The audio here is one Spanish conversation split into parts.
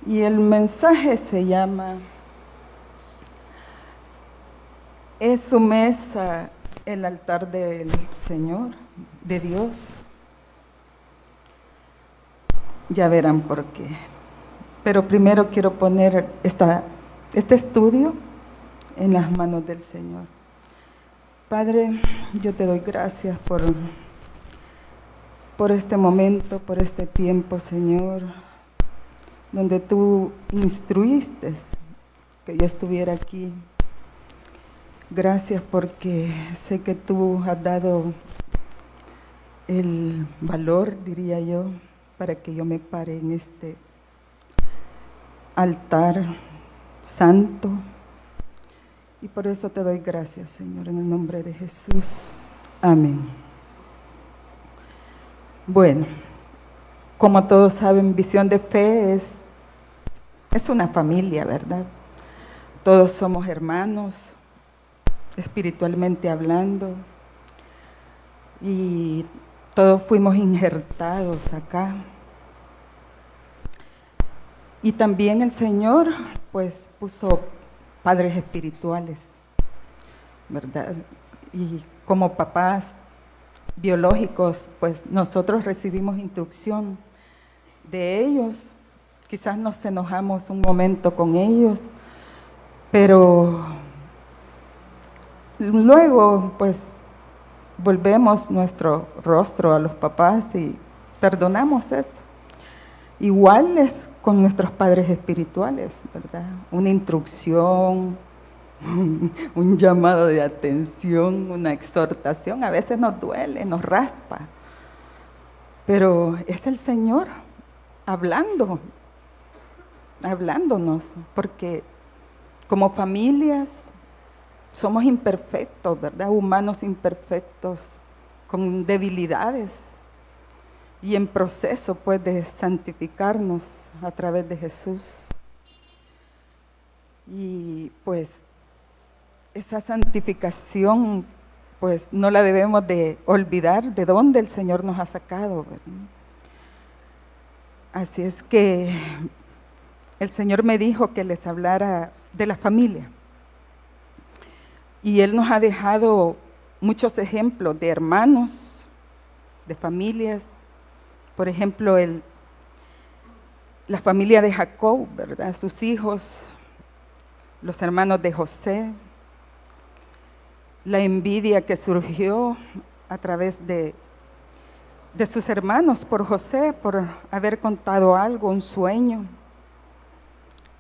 Y el mensaje se llama: ¿es su mesa el altar del Señor, de Dios? Ya verán por qué. Pero primero quiero poner este estudio en las manos del Señor. Padre, yo te doy gracias por este momento, por este tiempo, Señor, donde tú instruiste que yo estuviera aquí. Gracias porque sé que tú has dado el valor, diría yo, para que yo me pare en este altar santo. Y por eso te doy gracias, Señor, en el nombre de Jesús. Amén. Bueno, como todos saben, Visión de Fe es una familia, ¿verdad? Todos somos hermanos, espiritualmente hablando, y todos fuimos injertados acá. Y también el Señor, pues, puso padres espirituales, ¿verdad? Y como papás biológicos, pues nosotros recibimos instrucción de ellos. Quizás nos enojamos un momento con ellos, pero luego, pues, volvemos nuestro rostro a los papás y perdonamos eso. Igual es con nuestros padres espirituales, ¿verdad? Una instrucción, un llamado de atención, una exhortación, a veces nos duele, nos raspa, pero es el Señor hablándonos, porque como familias somos imperfectos, ¿verdad? Humanos imperfectos, con debilidades, y en proceso, pues, de santificarnos a través de Jesús. Y pues esa santificación, pues, no la debemos de olvidar de dónde el Señor nos ha sacado, ¿verdad? Así es que el Señor me dijo que les hablara de la familia. Y Él nos ha dejado muchos ejemplos de hermanos, de familias. Por ejemplo, la familia de Jacob, ¿verdad? Sus hijos, los hermanos de José, la envidia que surgió a través de sus hermanos por José, por haber contado algo, un sueño.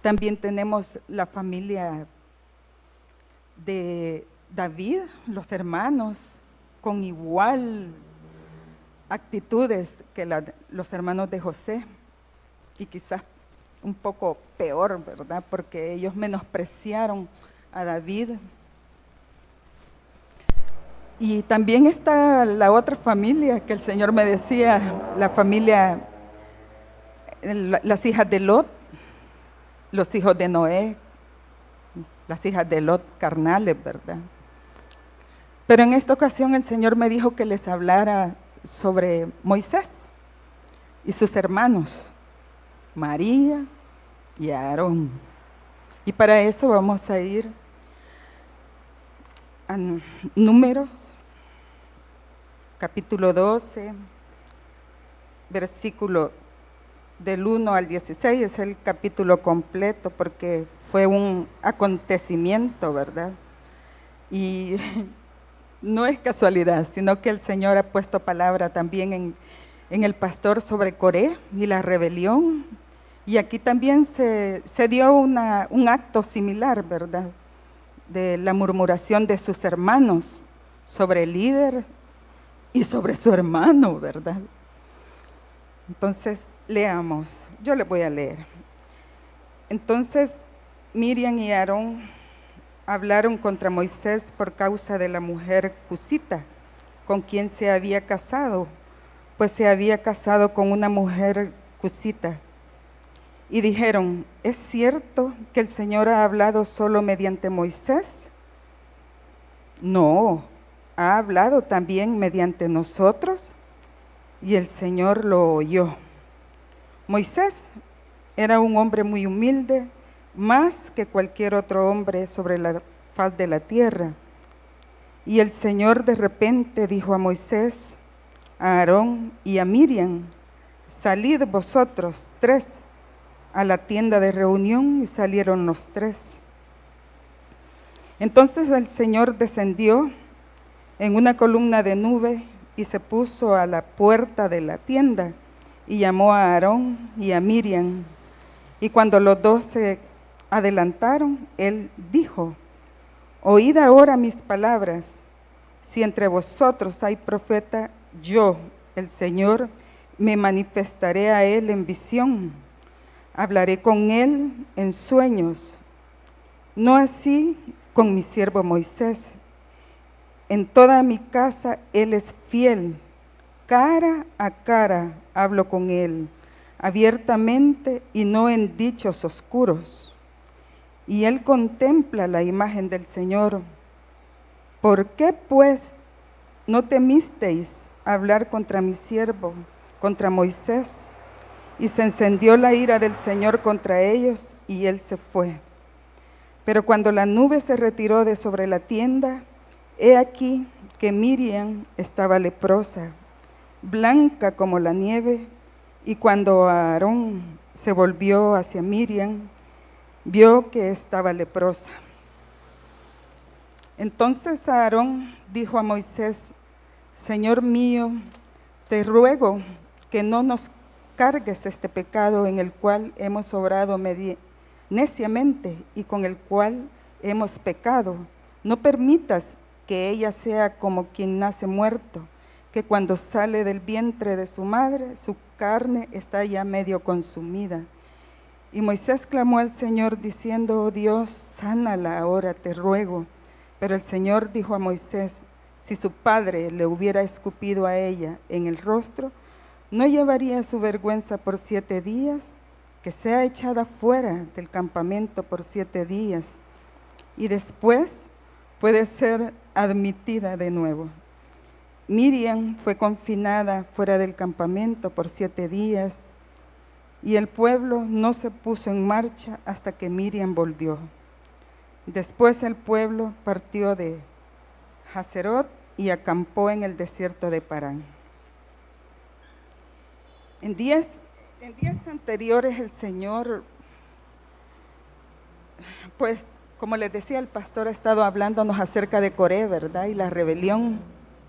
También tenemos la familia de David, los hermanos, con igual actitudes que los hermanos de José, y quizás un poco peor, ¿verdad? Porque ellos menospreciaron a David. Y también está la otra familia que el Señor me decía, la familia, las hijas de Lot, los hijos de Noé, las hijas de Lot carnales, ¿verdad? Pero en esta ocasión el Señor me dijo que les hablara sobre Moisés y sus hermanos, María y Aarón. Y para eso vamos a ir a Números, capítulo 12, versículo del 1 al 16, es el capítulo completo porque fue un acontecimiento, ¿verdad? Y no es casualidad, sino que el Señor ha puesto palabra también en el pastor sobre Coré y la rebelión. Y aquí también se dio un acto similar, ¿verdad? De la murmuración de sus hermanos sobre el líder y sobre su hermano, ¿verdad? Entonces, leamos. Yo le voy a leer. Entonces, Miriam y Aarón hablaron contra Moisés por causa de la mujer cusita, con quien se había casado, pues se había casado con una mujer cusita. Y dijeron, ¿es cierto que el Señor ha hablado solo mediante Moisés? No, ha hablado también mediante nosotros. Y el Señor lo oyó. Moisés Era un hombre muy humilde, más que cualquier otro hombre sobre la faz de la tierra. Y el Señor de repente dijo a Moisés, a Aarón y a Miriam: salid vosotros tres a la tienda de reunión. Y salieron los tres. Entonces el Señor descendió en una columna de nube y se puso a la puerta de la tienda y llamó a Aarón y a Miriam. Y cuando los dos se adelantaron, él dijo: oíd ahora mis palabras. Si entre vosotros hay profeta, yo, el Señor, me manifestaré a él en visión. Hablaré con él en sueños. No así con mi siervo Moisés. En toda mi casa él es fiel. Cara a cara hablo con él, abiertamente y no en dichos oscuros. Y él contempla la imagen del Señor. ¿Por qué, pues, no temisteis hablar contra mi siervo, contra Moisés? Y se encendió la ira del Señor contra ellos, y él se fue. Pero cuando la nube se retiró de sobre la tienda, he aquí que Miriam estaba leprosa, blanca como la nieve, y cuando Aarón se volvió hacia Miriam, vio que estaba leprosa. Entonces Aarón dijo a Moisés: Señor mío, te ruego que no nos cargues este pecado en el cual hemos obrado neciamente y con el cual hemos pecado. No permitas que ella sea como quien nace muerto, que cuando sale del vientre de su madre, su carne está ya medio consumida. Y Moisés clamó al Señor diciendo: oh Dios, sánala ahora, te ruego. Pero el Señor dijo a Moisés: si su padre le hubiera escupido a ella en el rostro, ¿no llevaría su vergüenza por 7 días? Que sea echada fuera del campamento por 7 días, y después puede ser admitida de nuevo. Miriam fue confinada fuera del campamento por 7 días, y el pueblo no se puso en marcha hasta que Miriam volvió. Después el pueblo partió de Hazerot y acampó en el desierto de Parán. En días anteriores el Señor, pues como les decía, el pastor ha estado hablándonos acerca de Coré, ¿verdad? Y la rebelión.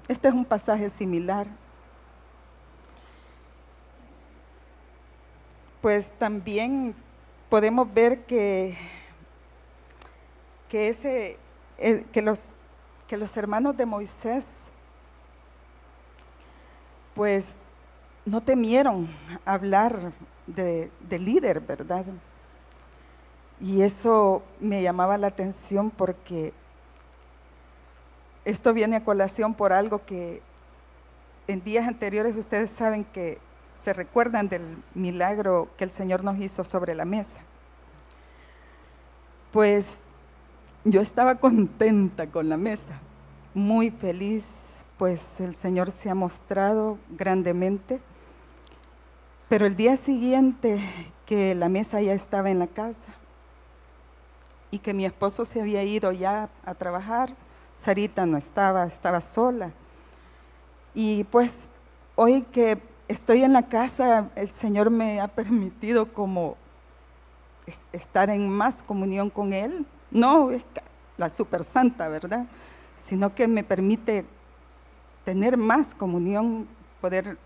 Este es un pasaje similar. Pues también podemos ver que los hermanos de Moisés, pues no temieron hablar de líder, ¿verdad? Y eso me llamaba la atención porque esto viene a colación por algo que en días anteriores ustedes saben que se recuerdan del milagro que el Señor nos hizo sobre la mesa. Pues yo estaba contenta con la mesa, muy feliz, pues el Señor se ha mostrado grandemente. Pero el día siguiente que la mesa ya estaba en la casa y que mi esposo se había ido ya a trabajar, Sarita no estaba, estaba sola. Y pues hoy que estoy en la casa, el Señor me ha permitido como estar en más comunión con Él. No es la super santa, ¿verdad? Sino que me permite tener más comunión, poder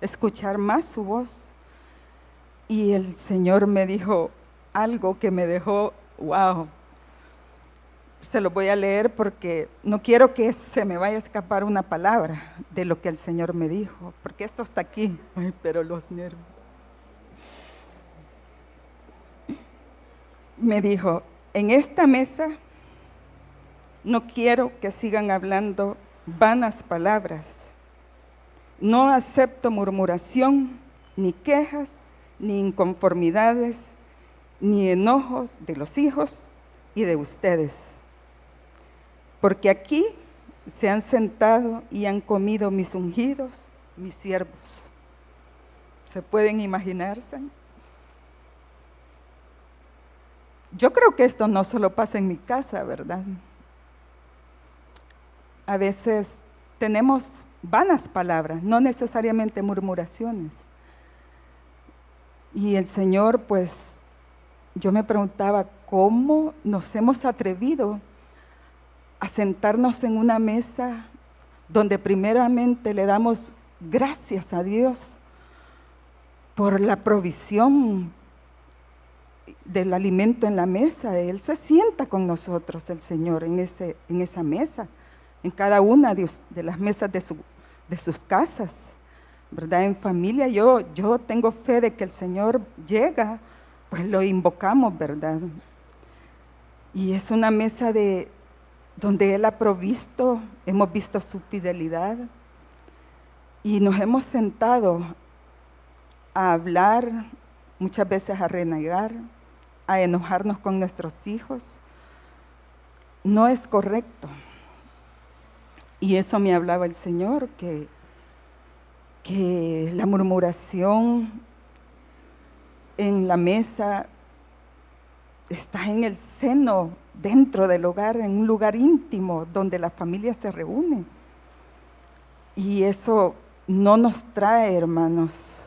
escuchar más su voz. Y el Señor me dijo algo que me dejó, wow. Se lo voy a leer porque no quiero que se me vaya a escapar una palabra de lo que el Señor me dijo, porque esto está aquí. Ay, pero los nervios. Me dijo: en esta mesa no quiero que sigan hablando vanas palabras. No acepto murmuración, ni quejas, ni inconformidades, ni enojo de los hijos y de ustedes. Porque aquí se han sentado y han comido mis ungidos, mis siervos. ¿Se pueden imaginarse? yo creo que esto no solo pasa en mi casa, ¿verdad? A veces tenemos vanas palabras, no necesariamente murmuraciones. Y el Señor, pues, yo me preguntaba, ¿cómo nos hemos atrevido a sentarnos en una mesa donde primeramente le damos gracias a Dios por la provisión del alimento en la mesa? Él se sienta con nosotros, el Señor, en esa mesa, en cada una de las mesas de sus casas, ¿verdad? En familia, yo tengo fe de que el Señor llega, pues lo invocamos, ¿verdad? Y es una mesa donde Él ha provisto, hemos visto su fidelidad y nos hemos sentado a hablar, muchas veces a renegar, a enojarnos con nuestros hijos. No es correcto. Y eso me hablaba el Señor, que la murmuración en la mesa está en el seno, dentro del hogar, en un lugar íntimo donde la familia se reúne. Y eso no nos trae, hermanos,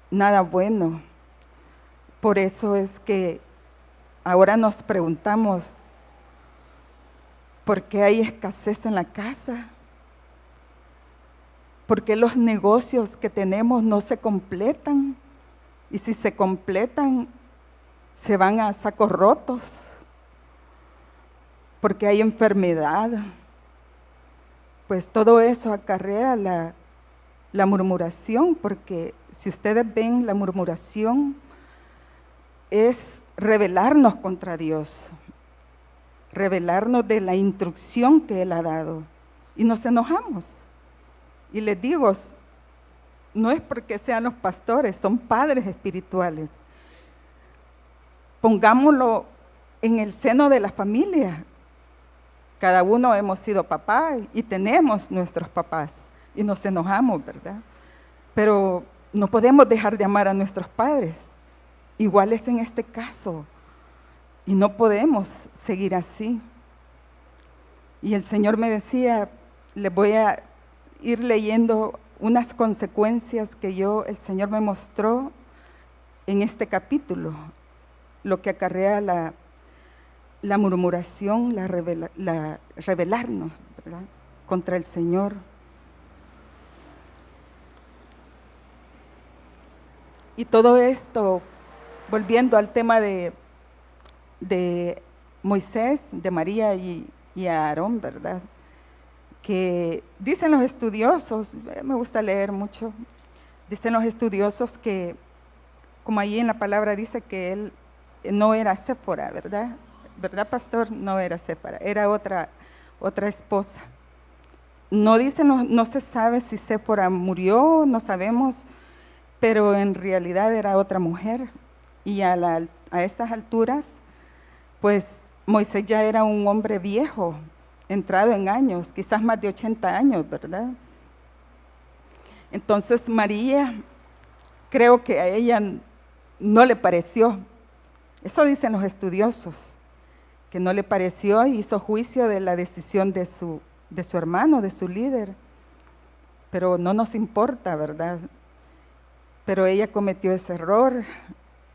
nada bueno. Por eso es que ahora nos preguntamos, ¿por qué hay escasez en la casa? ¿Por qué los negocios que tenemos no se completan? Y si se completan, se van a sacos rotos. Porque hay enfermedad. Pues todo eso acarrea la murmuración, porque si ustedes ven, la murmuración es rebelarnos contra Dios, rebelarnos de la instrucción que Él ha dado, y nos enojamos. Y les digo, no es porque sean los pastores, son padres espirituales. Pongámoslo en el seno de la familia. Cada uno hemos sido papá y tenemos nuestros papás y nos enojamos, ¿verdad? Pero no podemos dejar de amar a nuestros padres. Igual es en este caso. Y no podemos seguir así. Y el Señor me decía, les voy a ir leyendo unas consecuencias que el Señor me mostró en este capítulo, lo que acarrea la murmuración, rebelarnos, ¿verdad?, contra el Señor. Y todo esto, volviendo al tema de Moisés, de María y Aarón, ¿verdad?, que dicen los estudiosos, me gusta leer mucho, dicen los estudiosos que, como ahí en la palabra dice que él no era Séfora, ¿verdad? ¿Verdad, pastor? No era Séfora, era otra esposa. No se sabe si Séfora murió, no sabemos, pero en realidad era otra mujer. Y a esas alturas, pues Moisés ya era un hombre viejo, entrado en años, quizás más de 80 años, ¿verdad? Entonces María, creo que a ella no le pareció, eso dicen los estudiosos, que no le pareció y hizo juicio de la decisión de su hermano, de su líder. Pero no nos importa, ¿verdad? Pero ella cometió ese error.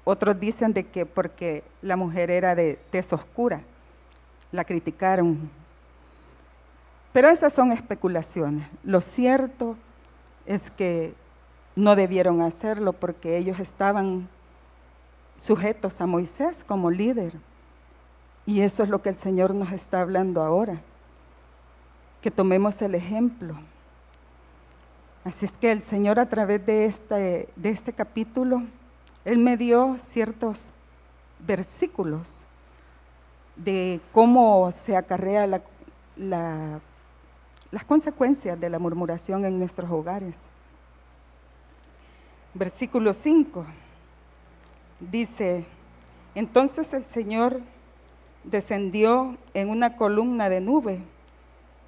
Otros dicen de que porque la mujer era de tez oscura, la criticaron. Pero esas son especulaciones. Lo cierto es que no debieron hacerlo porque ellos estaban sujetos a Moisés como líder. Y eso es lo que el Señor nos está hablando ahora, que tomemos el ejemplo. Así es que el Señor, a través de este capítulo, Él me dio ciertos versículos de cómo se acarrea las consecuencias de la murmuración en nuestros hogares. Versículo 5 dice: entonces el Señor descendió en una columna de nube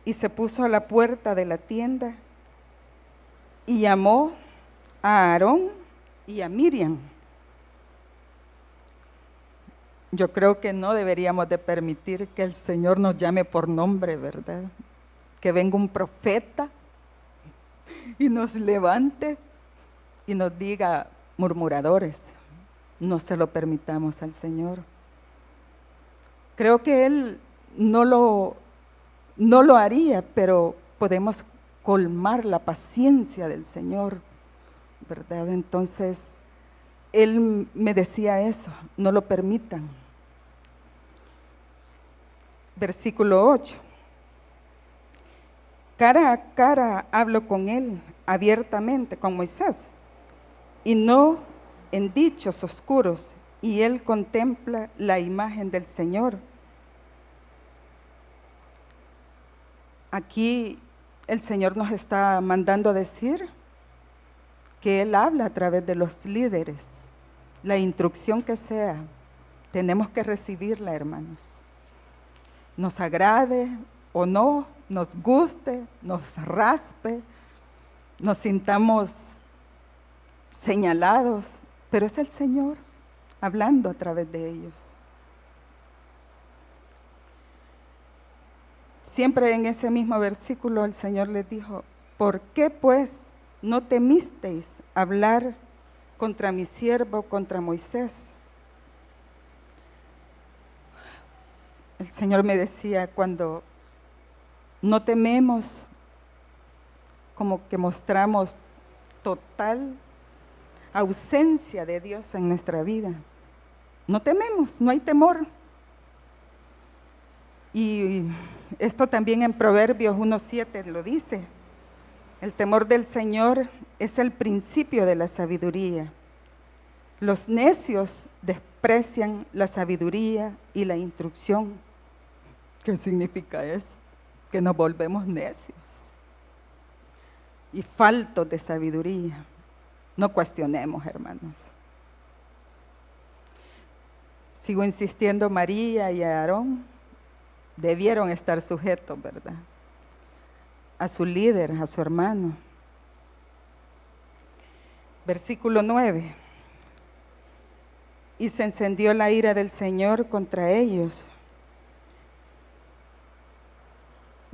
y se puso a la puerta de la tienda y llamó a Aarón y a Miriam. yo creo que no deberíamos de permitir que el Señor nos llame por nombre, ¿verdad? Que venga un profeta y nos levante y nos diga murmuradores. No se lo permitamos al Señor. Creo que Él no lo haría, pero podemos colmar la paciencia del Señor, ¿verdad? Entonces, Él me decía eso, no lo permitan. Versículo 8. Cara a cara hablo con Él abiertamente, con Moisés, y no en dichos oscuros, y Él contempla la imagen del Señor. Aquí el Señor nos está mandando a decir que Él habla a través de los líderes. La instrucción que sea, tenemos que recibirla, hermanos. Nos agrade o no, nos guste, nos raspe, nos sintamos señalados, pero es el Señor hablando a través de ellos. Siempre en ese mismo versículo el Señor les dijo, ¿por qué pues no temisteis hablar contra mi siervo, contra Moisés? El Señor me decía, cuando no tememos, como que mostramos total ausencia de Dios en nuestra vida. No tememos, no hay temor. Y esto también en Proverbios 1:7 lo dice. El temor del Señor es el principio de la sabiduría. Los necios desprecian la sabiduría y la instrucción. ¿Qué significa eso? Que nos volvemos necios y faltos de sabiduría. No cuestionemos, hermanos. Sigo insistiendo, María y Aarón debieron estar sujetos, ¿verdad? A su líder, a su hermano. Versículo 9. Y se encendió la ira del Señor contra ellos.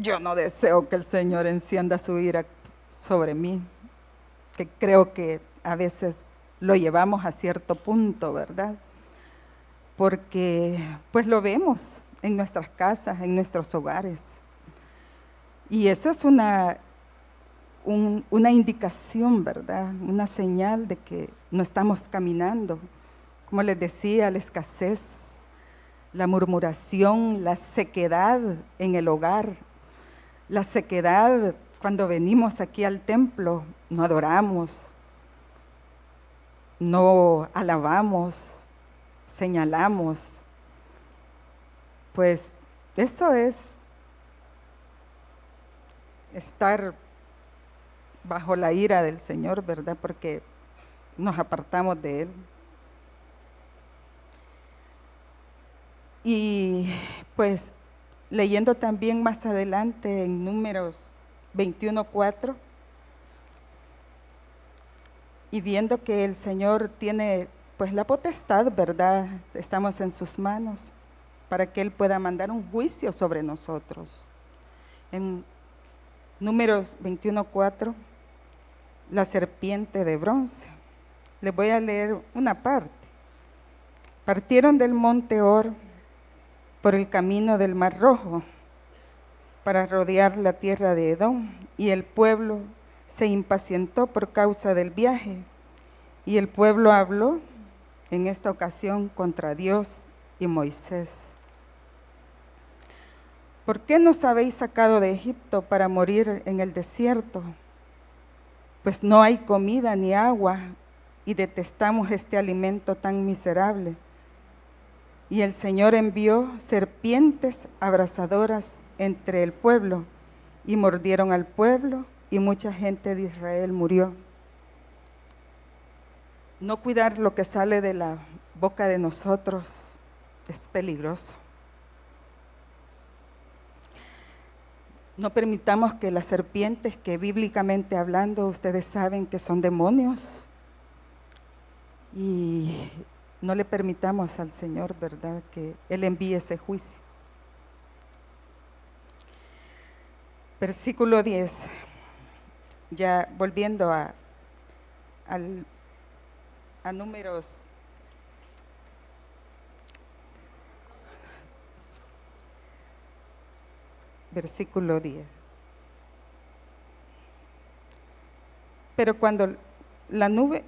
Yo no deseo que el Señor encienda su ira sobre mí, que creo que a veces lo llevamos a cierto punto, ¿verdad? Porque pues lo vemos en nuestras casas, en nuestros hogares. Y eso es una indicación, ¿verdad? Una señal de que no estamos caminando. Como les decía, la escasez, la murmuración, la sequedad en el hogar, la sequedad cuando venimos aquí al templo, no adoramos, no alabamos, señalamos. Pues eso es estar bajo la ira del Señor, ¿verdad? Porque nos apartamos de Él. Y pues leyendo también más adelante en Números 21:4, y viendo que el Señor tiene pues la potestad, ¿verdad? Estamos en sus manos para que Él pueda mandar un juicio sobre nosotros. En Números 21:4, la serpiente de bronce. Les voy a leer una parte. Partieron del monte Hor por el camino del Mar Rojo para rodear la tierra de Edom, y el pueblo se impacientó por causa del viaje, y el pueblo habló en esta ocasión contra Dios y Moisés. ¿Por qué nos habéis sacado de Egipto para morir en el desierto? Pues no hay comida ni agua, y detestamos este alimento tan miserable. Y el Señor envió serpientes abrasadoras entre el pueblo, y mordieron al pueblo, y mucha gente de Israel murió. No cuidar lo que sale de la boca de nosotros es peligroso. No permitamos que las serpientes, que bíblicamente hablando, ustedes saben que son demonios, y no le permitamos al Señor, ¿verdad?, que Él envíe ese juicio. Versículo 10, ya volviendo a Números. Versículo 10. Pero cuando la nube,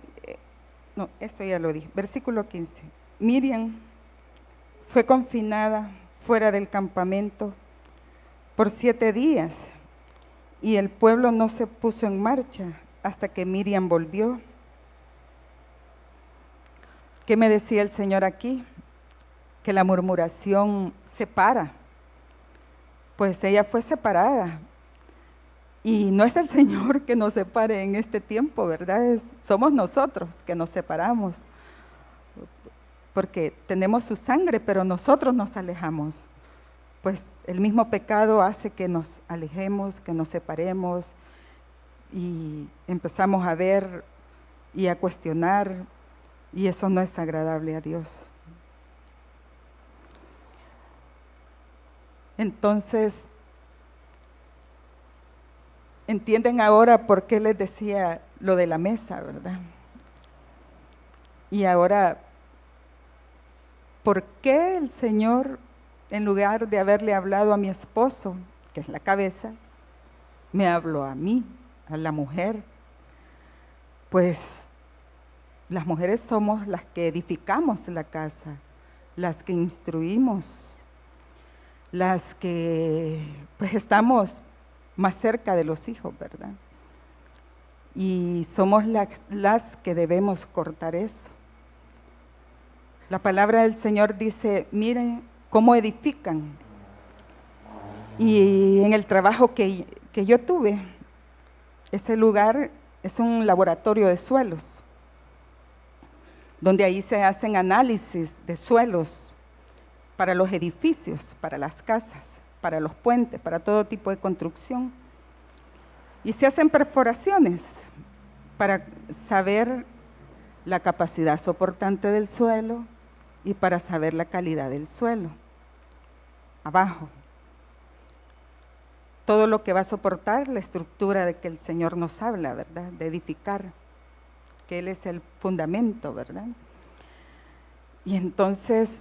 no, eso ya lo dije. Versículo 15. Miriam fue confinada fuera del campamento por 7 días y el pueblo no se puso en marcha hasta que Miriam volvió. ¿Qué me decía el Señor aquí? Que la murmuración separa. Pues ella fue separada. Y no es el Señor que nos separe en este tiempo, ¿verdad? Somos nosotros que nos separamos. Porque tenemos su sangre, pero nosotros nos alejamos. Pues el mismo pecado hace que nos alejemos, que nos separemos y empezamos a ver y a cuestionar, y eso no es agradable a Dios. Entonces, entienden ahora por qué les decía lo de la mesa, ¿verdad? Y ahora, ¿por qué el Señor, en lugar de haberle hablado a mi esposo, que es la cabeza, me habló a mí, a la mujer? Pues las mujeres somos las que edificamos la casa, las que instruimos, las que pues estamos más cerca de los hijos, ¿verdad? Y somos las que debemos cortar eso. La palabra del Señor dice, miren cómo edifican. Y en el trabajo que yo tuve, ese lugar es un laboratorio de suelos, donde ahí se hacen análisis de suelos para los edificios, para las casas, para los puentes, para todo tipo de construcción. Y se hacen perforaciones para saber la capacidad soportante del suelo y para saber la calidad del suelo. Abajo. Todo lo que va a soportar la estructura de que el Señor nos habla, ¿verdad? De edificar, que Él es el fundamento, ¿verdad? Y entonces,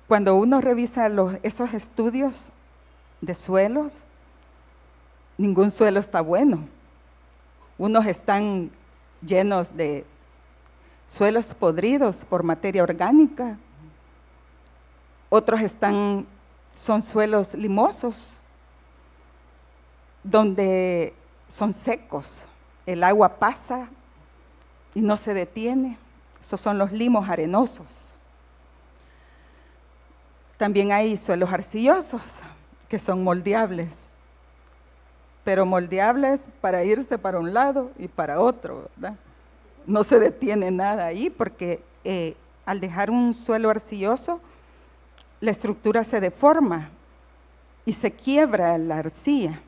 cuando uno revisa esos estudios de suelos, ningún suelo está bueno. Unos están llenos de suelos podridos por materia orgánica, otros son suelos limosos, donde son secos, el agua pasa y no se detiene. Esos son los limos arenosos. También hay suelos arcillosos, que son moldeables, pero moldeables para irse para un lado y para otro, ¿verdad? No se detiene nada ahí, porque al dejar un suelo arcilloso, la estructura se deforma y se quiebra la arcilla.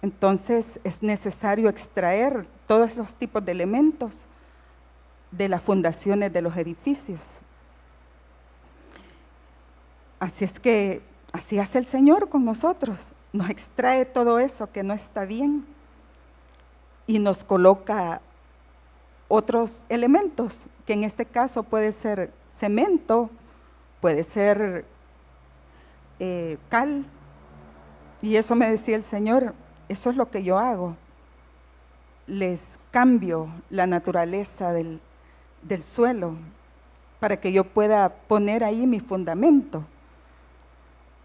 Entonces es necesario extraer todos esos tipos de elementos de las fundaciones de los edificios. Así es que así hace el Señor con nosotros, nos extrae todo eso que no está bien y nos coloca otros elementos, que en este caso puede ser cemento, puede ser cal, y eso me decía el Señor, eso es lo que yo hago, les cambio la naturaleza del suelo para que yo pueda poner ahí mi fundamento.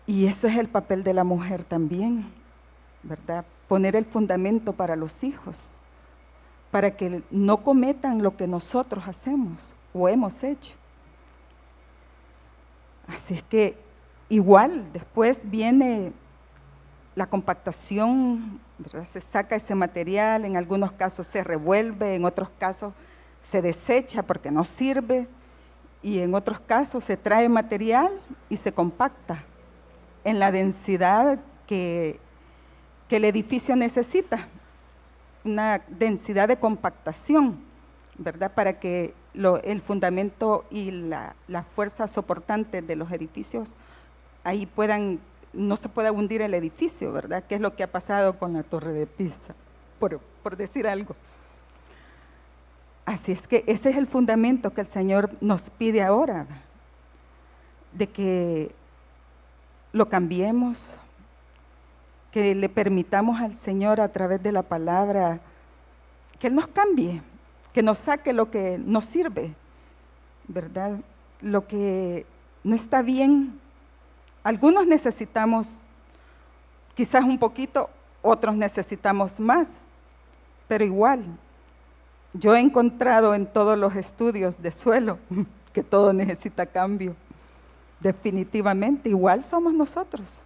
Y eso es el papel de la mujer también, ¿verdad? Poner el fundamento para los hijos, para que no cometan lo que nosotros hacemos o hemos hecho. Así es que igual después viene la compactación, ¿verdad? Se saca ese material, en algunos casos se revuelve, en otros casos se desecha porque no sirve, y en otros casos se trae material y se compacta en la densidad que el edificio necesita, una densidad de compactación, ¿verdad? Para que el fundamento y la fuerza soportante de los edificios ahí no se pueda hundir el edificio, ¿verdad? Que es lo que ha pasado con la Torre de Pisa, por decir algo. Así es que ese es el fundamento que el Señor nos pide ahora, de que lo cambiemos, que le permitamos al Señor a través de la palabra que Él nos cambie, que nos saque lo que nos sirve, ¿verdad? Lo que no está bien. Algunos necesitamos quizás un poquito, otros necesitamos más, pero igual. Yo he encontrado en todos los estudios de suelo que todo necesita cambio. Definitivamente, igual somos nosotros,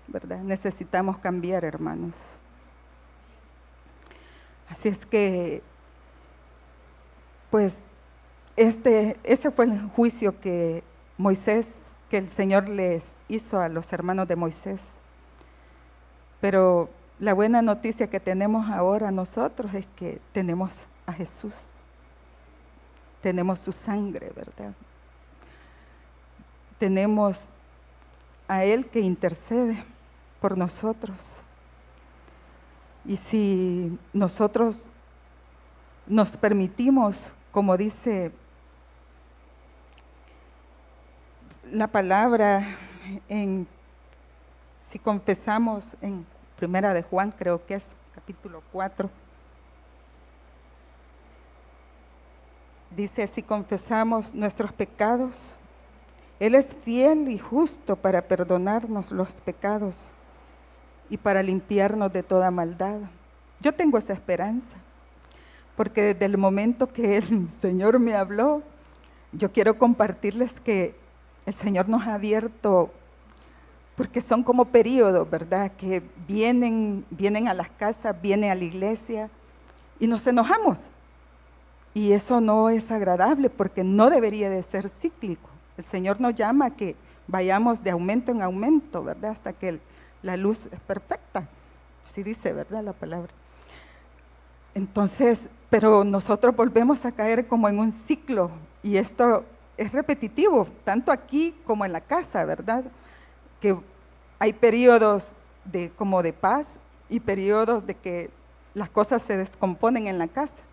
¿verdad? Necesitamos cambiar, hermanos. Así es que, pues, ese fue el juicio que el Señor les hizo a los hermanos de Moisés. Pero la buena noticia que tenemos ahora nosotros es que tenemos a Jesús, tenemos su sangre, ¿verdad? Tenemos a Él que intercede por nosotros. Y si nosotros nos permitimos, como dice la palabra, si confesamos en Primera de Juan, creo que es capítulo 4, dice, si confesamos nuestros pecados, Él es fiel y justo para perdonarnos los pecados y para limpiarnos de toda maldad. Yo tengo esa esperanza, porque desde el momento que el Señor me habló, yo quiero compartirles que el Señor nos ha abierto, porque son como periodos, ¿verdad? Que vienen a las casas, vienen a la iglesia y nos enojamos. Y eso no es agradable, porque no debería de ser cíclico. El Señor nos llama a que vayamos de aumento en aumento, ¿verdad? Hasta que la luz es perfecta. Así dice, ¿verdad? La palabra. Entonces, pero nosotros volvemos a caer como en un ciclo, y esto es repetitivo, tanto aquí como en la casa, ¿verdad? Que hay periodos como de paz y periodos de que las cosas se descomponen en la casa.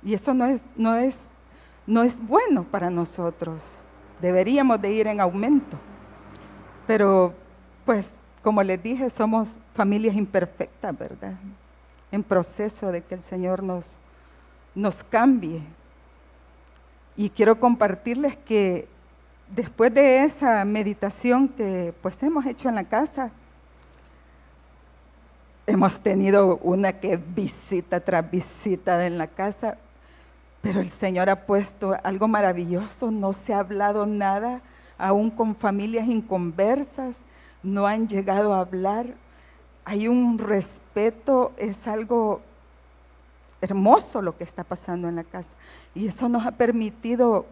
Y eso no es bueno para nosotros. Deberíamos de ir en aumento. Pero, pues, como les dije, somos familias imperfectas, ¿verdad? En proceso de que el Señor nos cambie. Y quiero compartirles que después de esa meditación que pues hemos hecho en la casa, hemos tenido una que visita tras visita en la casa, pero el Señor ha puesto algo maravilloso, no se ha hablado nada, aún con familias inconversas, no han llegado a hablar, hay un respeto, es algo hermoso lo que está pasando en la casa. Y eso nos ha permitido,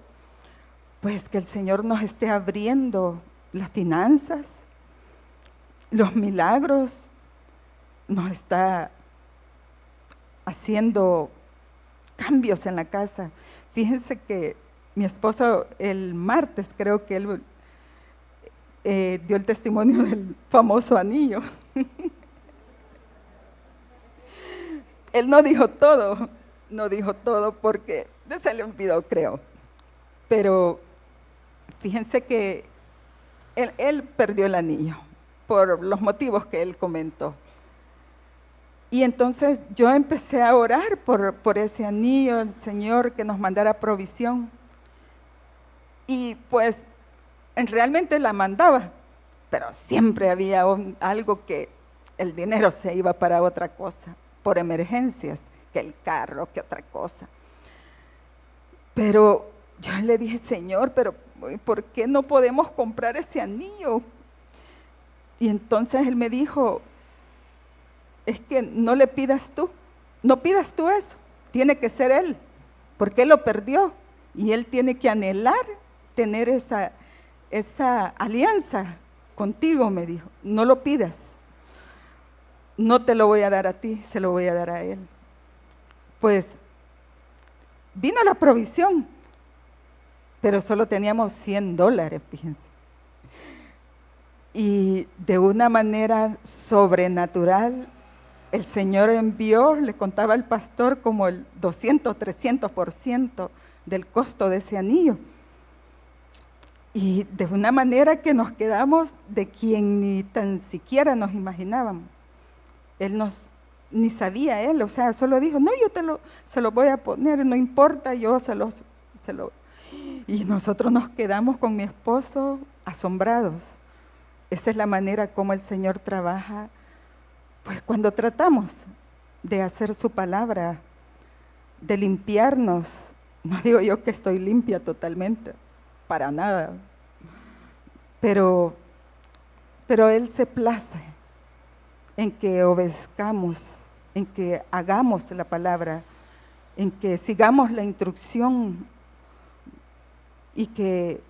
pues, que el Señor nos esté abriendo las finanzas, los milagros, nos está haciendo cambios en la casa. Fíjense que mi esposo el martes, creo que él dio el testimonio del famoso anillo. Él no dijo todo porque se le olvidó, creo. Pero fíjense que él perdió el anillo por los motivos que él comentó. Y entonces yo empecé a orar por ese anillo, el Señor que nos mandara provisión. Y pues realmente la mandaba, pero siempre había algo que el dinero se iba para otra cosa, por emergencias, que el carro, que otra cosa. Pero yo le dije, Señor, pero ¿por qué no podemos comprar ese anillo? Y entonces Él me dijo, es que no le pidas tú, no pidas tú eso, tiene que ser Él, porque Él lo perdió y Él tiene que anhelar tener esa alianza contigo, me dijo, no lo pidas, no te lo voy a dar a ti, se lo voy a dar a Él. Pues vino la provisión, pero solo teníamos $100, fíjense. Y de una manera sobrenatural, el Señor envió, le contaba al pastor, como el 200, 300% del costo de ese anillo. Y de una manera que nos quedamos de quien ni tan siquiera nos imaginábamos. Ni sabía él, o sea, solo dijo, no, yo se lo voy a poner, no importa, yo se lo. Y nosotros nos quedamos con mi esposo asombrados. Esa es la manera como el Señor trabaja, pues cuando tratamos de hacer su palabra, de limpiarnos. No digo yo que estoy limpia totalmente, para nada. Pero Él se place en que obedezcamos, en que hagamos la palabra, en que sigamos la instrucción y que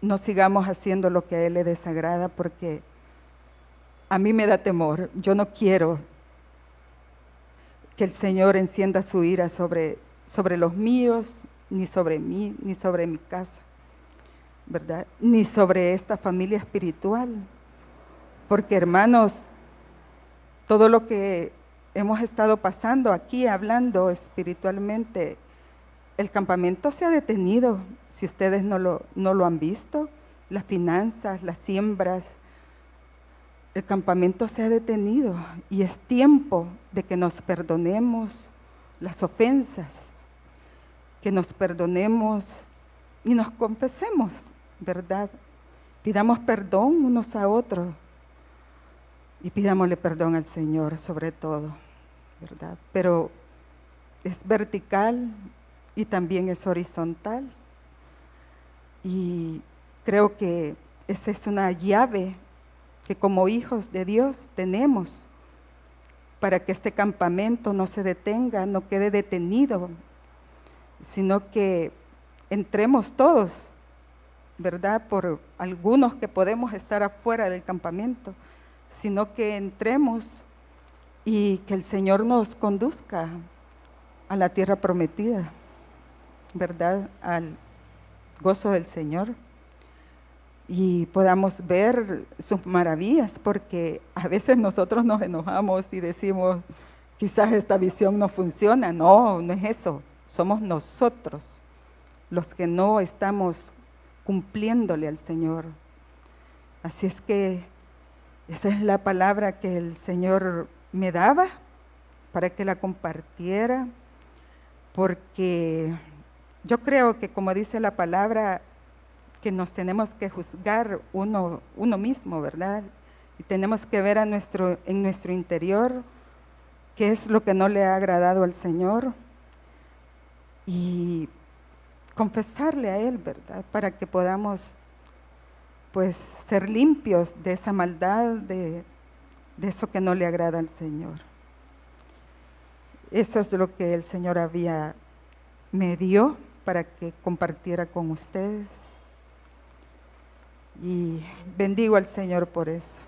no sigamos haciendo lo que a Él le desagrada, porque a mí me da temor. Yo no quiero que el Señor encienda su ira sobre los míos, ni sobre mí, ni sobre mi casa, ¿verdad? Ni sobre esta familia espiritual. Porque, hermanos, todo lo que hemos estado pasando aquí, hablando espiritualmente, el campamento se ha detenido. Si ustedes no lo han visto, las finanzas, las siembras, el campamento se ha detenido y es tiempo de que nos perdonemos las ofensas, que nos perdonemos y nos confesemos, ¿verdad? Pidamos perdón unos a otros y pidámosle perdón al Señor sobre todo, ¿verdad? Pero es vertical y también es horizontal. Y creo que esa es una llave que como hijos de Dios tenemos para que este campamento no se detenga, no quede detenido, sino que entremos todos, ¿verdad? Por algunos que podemos estar afuera del campamento, sino que entremos y que el Señor nos conduzca a la tierra prometida, ¿verdad? Al gozo del Señor. Y podamos ver sus maravillas, porque a veces nosotros nos enojamos y decimos, quizás esta visión no funciona. No, no es eso. Somos nosotros los que no estamos cumpliéndole al Señor. Así es que esa es la palabra que el Señor me daba para que la compartiera, porque yo creo que, como dice la palabra, que nos tenemos que juzgar uno mismo, ¿verdad? Y tenemos que ver en nuestro interior qué es lo que no le ha agradado al Señor y confesarle a Él, ¿verdad? Para que podamos, pues, ser limpios de esa maldad, de eso que no le agrada al Señor. Eso es lo que el Señor me dio para que compartiera con ustedes. Y bendigo al Señor por eso.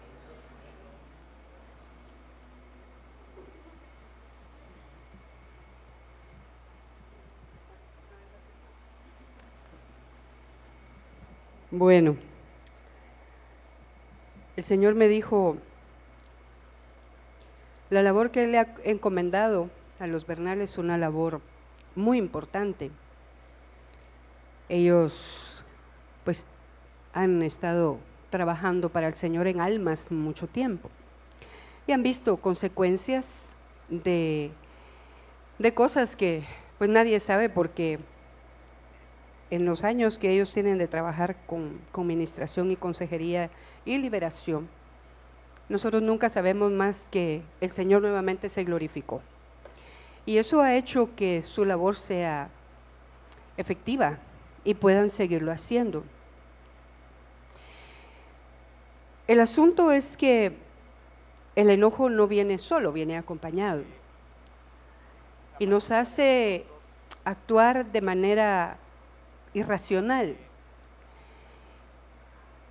Bueno, el Señor me dijo, la labor que Él le ha encomendado a los Bernales es una labor muy importante. Ellos, pues, han estado trabajando para el Señor en almas mucho tiempo y han visto consecuencias de cosas que pues nadie sabe, porque en los años que ellos tienen de trabajar con ministración y consejería y liberación, nosotros nunca sabemos más que el Señor nuevamente se glorificó. Y eso ha hecho que su labor sea efectiva y puedan seguirlo haciendo. El asunto es que el enojo no viene solo, viene acompañado. Y nos hace actuar de manera irracional.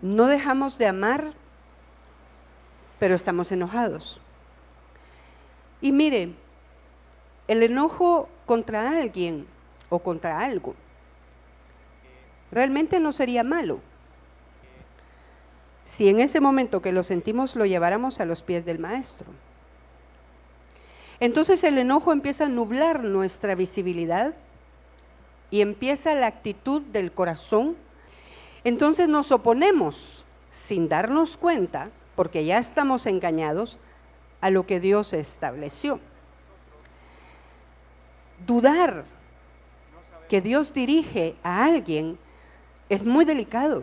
No dejamos de amar, pero estamos enojados. Y mire, el enojo contra alguien o contra algo. Realmente no sería malo si en ese momento que lo sentimos lo lleváramos a los pies del Maestro. Entonces el enojo empieza a nublar nuestra visibilidad y empieza la actitud del corazón. Entonces nos oponemos sin darnos cuenta, porque ya estamos engañados, a lo que Dios estableció. Dudar que Dios dirige a alguien es muy delicado.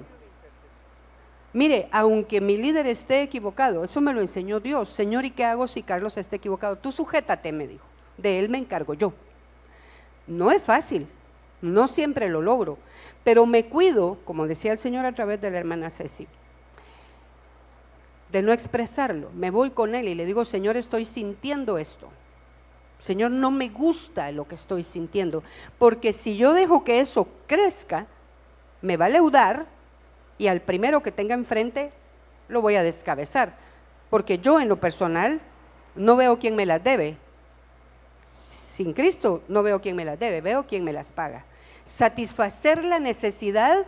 Mire, aunque mi líder esté equivocado, eso me lo enseñó Dios. Señor, ¿y qué hago si Carlos está equivocado? Tú sujétate, me dijo. De él me encargo yo. No es fácil, no siempre lo logro, pero me cuido, como decía el Señor a través de la hermana Ceci, de no expresarlo. Me voy con él y le digo, Señor, estoy sintiendo esto. Señor, no me gusta lo que estoy sintiendo, porque si yo dejo que eso crezca, me va a leudar y al primero que tenga enfrente lo voy a descabezar, porque yo en lo personal no veo quién me las debe. Sin Cristo no veo quién me las debe, veo quién me las paga. Satisfacer la necesidad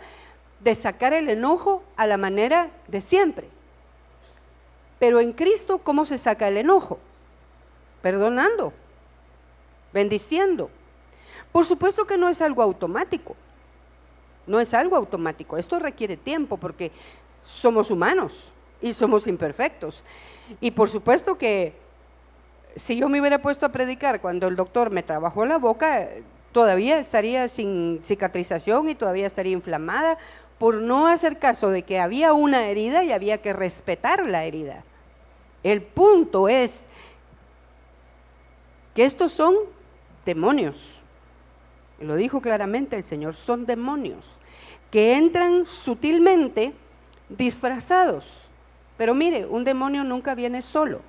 de sacar el enojo a la manera de siempre. Pero en Cristo, ¿cómo se saca el enojo? Perdonando, bendiciendo. Por supuesto que no es algo automático. No es algo automático. Esto requiere tiempo porque somos humanos y somos imperfectos. Y por supuesto que si yo me hubiera puesto a predicar cuando el doctor me trabajó la boca, todavía estaría sin cicatrización y todavía estaría inflamada por no hacer caso de que había una herida y había que respetar la herida. El punto es que estos son demonios. Lo dijo claramente el Señor, son demonios que entran sutilmente disfrazados. Pero mire, un demonio nunca viene solo.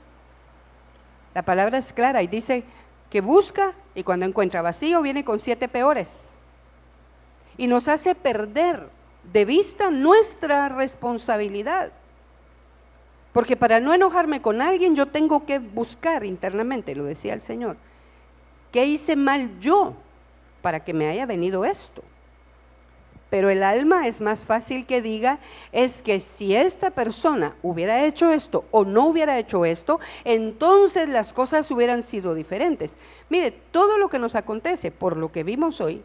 La palabra es clara y dice que busca y cuando encuentra vacío viene con 7 peores. Y nos hace perder de vista nuestra responsabilidad. Porque para no enojarme con alguien yo tengo que buscar internamente, lo decía el Señor, ¿qué hice mal yo para que me haya venido esto? Pero el alma es más fácil que diga, es que si esta persona hubiera hecho esto o no hubiera hecho esto, entonces las cosas hubieran sido diferentes. Mire, todo lo que nos acontece, por lo que vimos hoy,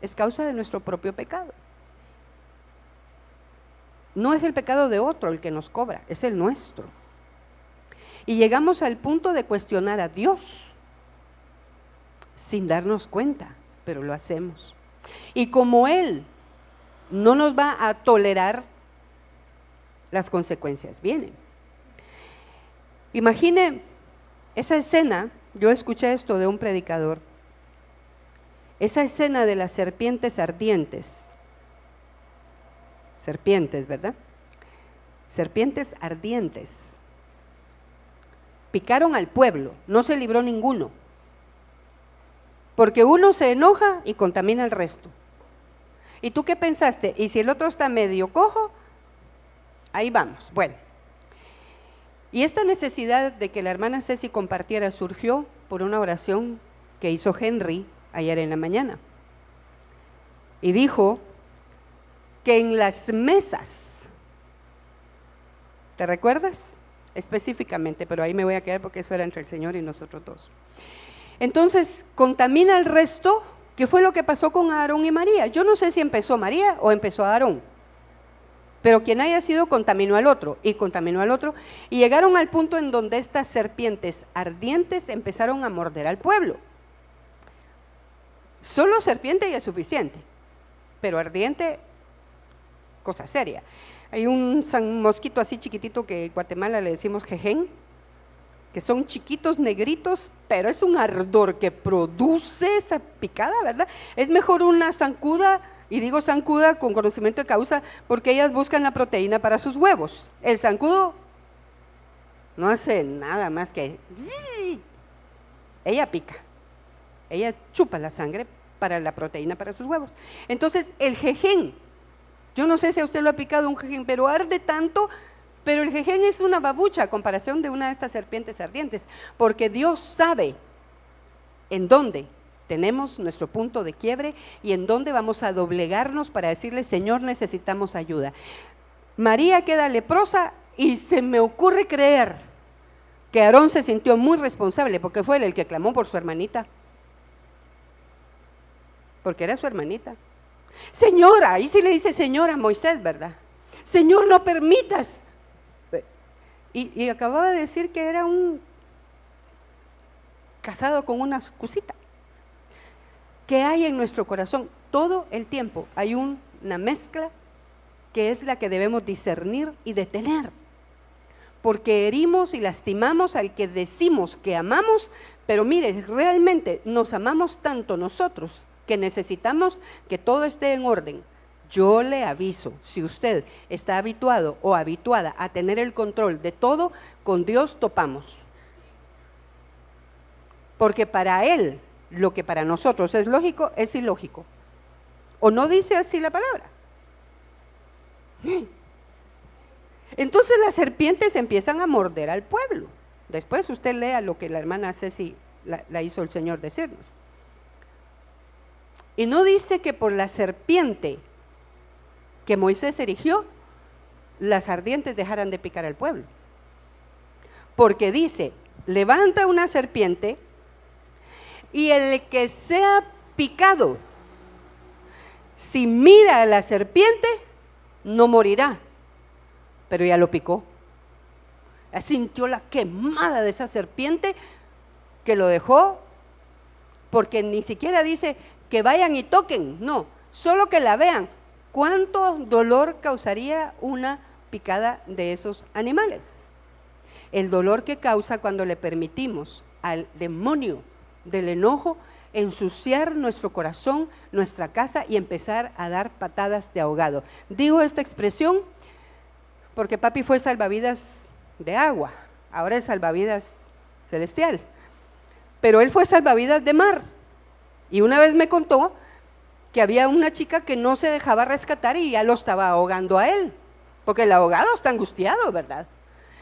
es causa de nuestro propio pecado. No es el pecado de otro el que nos cobra, es el nuestro. Y llegamos al punto de cuestionar a Dios sin darnos cuenta, pero lo hacemos. Y como Él no nos va a tolerar, las consecuencias vienen. Imagine esa escena, yo escuché esto de un predicador, esa escena de las serpientes ardientes. Serpientes, ¿verdad? Serpientes ardientes. Picaron al pueblo, no se libró ninguno. Porque uno se enoja y contamina al resto. ¿Y tú qué pensaste? ¿Y si el otro está medio cojo? Ahí vamos. Bueno. Y esta necesidad de que la hermana Ceci compartiera surgió por una oración que hizo Henry ayer en la mañana. Y dijo que en las mesas, ¿te recuerdas? Específicamente, pero ahí me voy a quedar porque eso era entre el Señor y nosotros dos. Entonces, contamina al resto, que fue lo que pasó con Aarón y María. Yo no sé si empezó María o empezó Aarón, pero quien haya sido contaminó al otro y contaminó al otro, y llegaron al punto en donde estas serpientes ardientes empezaron a morder al pueblo. Solo serpiente ya es suficiente, pero ardiente, cosa seria. Hay un mosquito así chiquitito que en Guatemala le decimos jején, que son chiquitos negritos, pero es un ardor que produce esa picada, ¿verdad? Es mejor una zancuda, y digo zancuda con conocimiento de causa, porque ellas buscan la proteína para sus huevos. El zancudo no hace nada más que... Ella pica, ella chupa la sangre para la proteína para sus huevos. Entonces, el jején, yo no sé si a usted lo ha picado un jején, pero arde tanto, pero el jején es una babucha a comparación de una de estas serpientes ardientes, porque Dios sabe en dónde tenemos nuestro punto de quiebre y en dónde vamos a doblegarnos para decirle, Señor, necesitamos ayuda. María queda leprosa y se me ocurre creer que Aarón se sintió muy responsable porque fue él el que clamó por su hermanita. Porque era su hermanita. Señora, ahí sí le dice Señor a Moisés, ¿verdad? Señor, no permitas. Y acababa de decir que era un casado con una cosita. ¿Qué hay en nuestro corazón? Todo el tiempo hay una mezcla que es la que debemos discernir y detener. Porque herimos y lastimamos al que decimos que amamos, pero mire, realmente nos amamos tanto nosotros que necesitamos que todo esté en orden. Yo le aviso, si usted está habituado o habituada a tener el control de todo, con Dios topamos. Porque para Él, lo que para nosotros es lógico, es ilógico. ¿O no dice así la palabra? Entonces las serpientes empiezan a morder al pueblo. Después usted lea lo que la hermana Ceci la hizo el Señor decirnos. Y no dice que por la serpiente que Moisés erigió, las ardientes dejaran de picar al pueblo. Porque dice, levanta una serpiente y el que sea picado, si mira a la serpiente, no morirá, pero ya lo picó. Sintió la quemada de esa serpiente que lo dejó, porque ni siquiera dice que vayan y toquen, no, solo que la vean. ¿Cuánto dolor causaría una picada de esos animales? El dolor que causa cuando le permitimos al demonio del enojo ensuciar nuestro corazón, nuestra casa y empezar a dar patadas de ahogado. Digo esta expresión porque papi fue salvavidas de agua, ahora es salvavidas celestial, pero él fue salvavidas de mar. Y una vez me contó que había una chica que no se dejaba rescatar y ya lo estaba ahogando a él, porque el ahogado está angustiado, ¿verdad?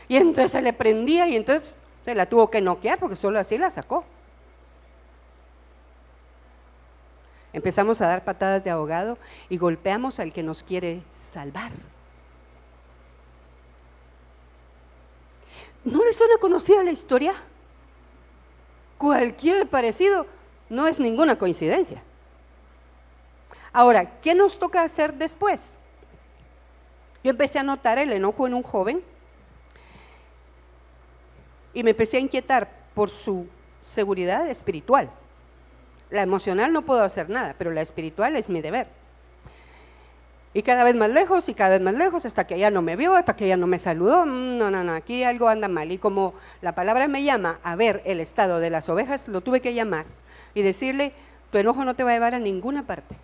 Y entonces se le prendía y entonces se la tuvo que noquear porque solo así la sacó. Empezamos a dar patadas de ahogado y golpeamos al que nos quiere salvar. ¿No les suena conocida la historia? Cualquier parecido no es ninguna coincidencia. Ahora, ¿qué nos toca hacer después? Yo empecé a notar el enojo en un joven y me empecé a inquietar por su seguridad espiritual. La emocional no puedo hacer nada, pero la espiritual es mi deber. Y cada vez más lejos y cada vez más lejos, hasta que ella no me vio, hasta que ella no me saludó. No, aquí algo anda mal. Y como la palabra me llama a ver el estado de las ovejas, lo tuve que llamar y decirle, tu enojo no te va a llevar a ninguna parte.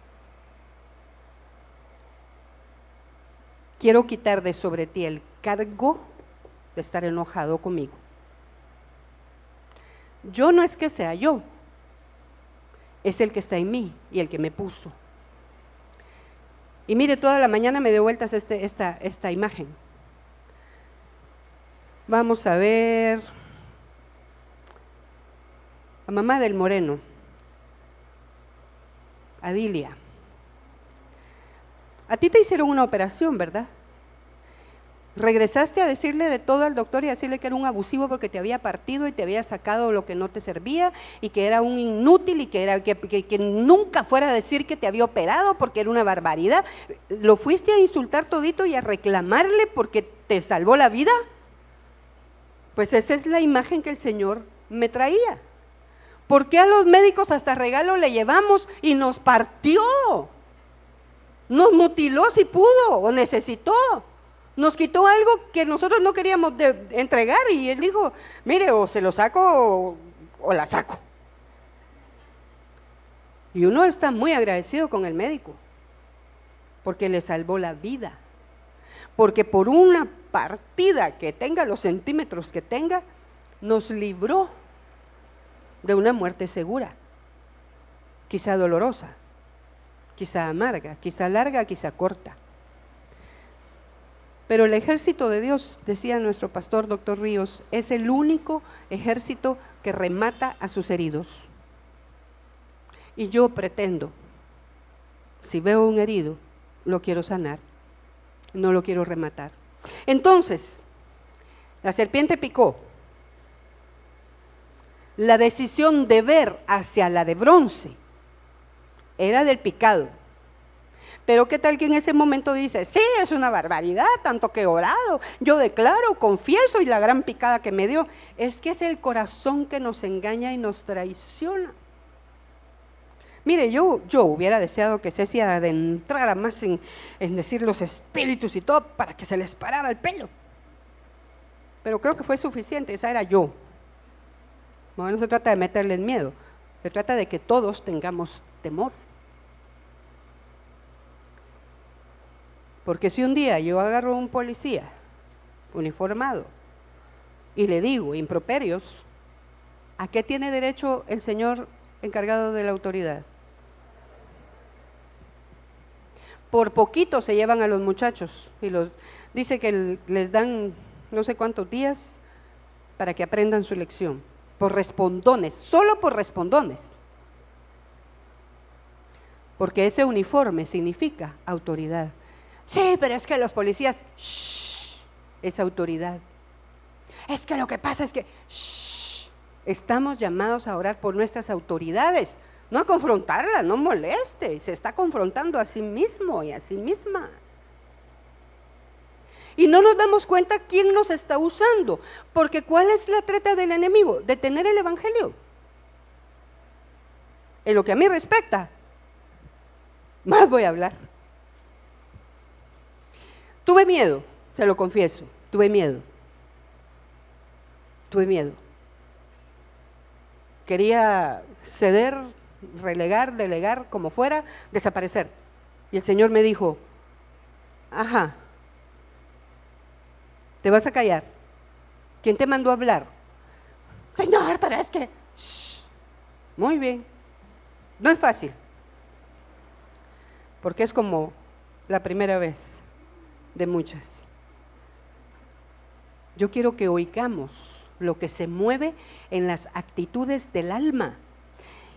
Quiero quitar de sobre ti el cargo de estar enojado conmigo. Yo no es que sea yo, es el que está en mí y el que me puso. Y mire, toda la mañana me dio vueltas esta imagen. Vamos a ver a mamá del Moreno, Adilia. A ti te hicieron una operación, ¿verdad? Regresaste a decirle de todo al doctor y a decirle que era un abusivo porque te había partido y te había sacado lo que no te servía y que era un inútil y que nunca fuera a decir que te había operado porque era una barbaridad. ¿Lo fuiste a insultar todito y a reclamarle porque te salvó la vida? Pues esa es la imagen que el Señor me traía. ¿Por qué a los médicos hasta regalo le llevamos y nos partió? Nos mutiló si pudo o necesitó. Nos quitó algo que nosotros no queríamos entregar y él dijo, mire, o se lo saco o la saco. Y uno está muy agradecido con el médico porque le salvó la vida. Porque por una partida que tenga, los centímetros que tenga, nos libró de una muerte segura, quizá dolorosa, quizá amarga, quizá larga, quizá corta. Pero el ejército de Dios, decía nuestro pastor doctor Ríos, es el único ejército que remata a sus heridos. y yo pretendo, si veo un herido, lo quiero sanar, no lo quiero rematar. Entonces, la serpiente picó. La decisión de ver hacia la de bronce era del picado. Pero ¿qué tal que en ese momento dice, sí, es una barbaridad, tanto que he orado, yo declaro, confieso y la gran picada que me dio? Es que es el corazón que nos engaña y nos traiciona. Mire, yo hubiera deseado que Ceci adentrara más en decir los espíritus y todo para que se les parara el pelo. Pero creo que fue suficiente, esa era yo. No se trata de meterles miedo, se trata de que todos tengamos temor. Porque si un día yo agarro a un policía uniformado y le digo improperios, ¿a qué tiene derecho el señor encargado de la autoridad? Por poquito se llevan a los muchachos y dice que les dan no sé cuántos días para que aprendan su lección, por respondones, solo por respondones. Porque ese uniforme significa autoridad. Sí, pero es que los policías, es autoridad. Es que lo que pasa es que, estamos llamados a orar por nuestras autoridades, no a confrontarlas, no moleste, se está confrontando a sí mismo y a sí misma. Y no nos damos cuenta quién nos está usando, porque ¿cuál es la treta del enemigo? Detener el evangelio. En lo que a mí respecta, más voy a hablar. Tuve miedo, se lo confieso, tuve miedo. Quería ceder, relegar, delegar, como fuera, desaparecer. Y el Señor me dijo, ajá, ¿te vas a callar? ¿Quién te mandó a hablar? Señor, pero es que... Muy bien. No es fácil. Porque es como la primera vez de muchas. Yo quiero que oigamos lo que se mueve en las actitudes del alma.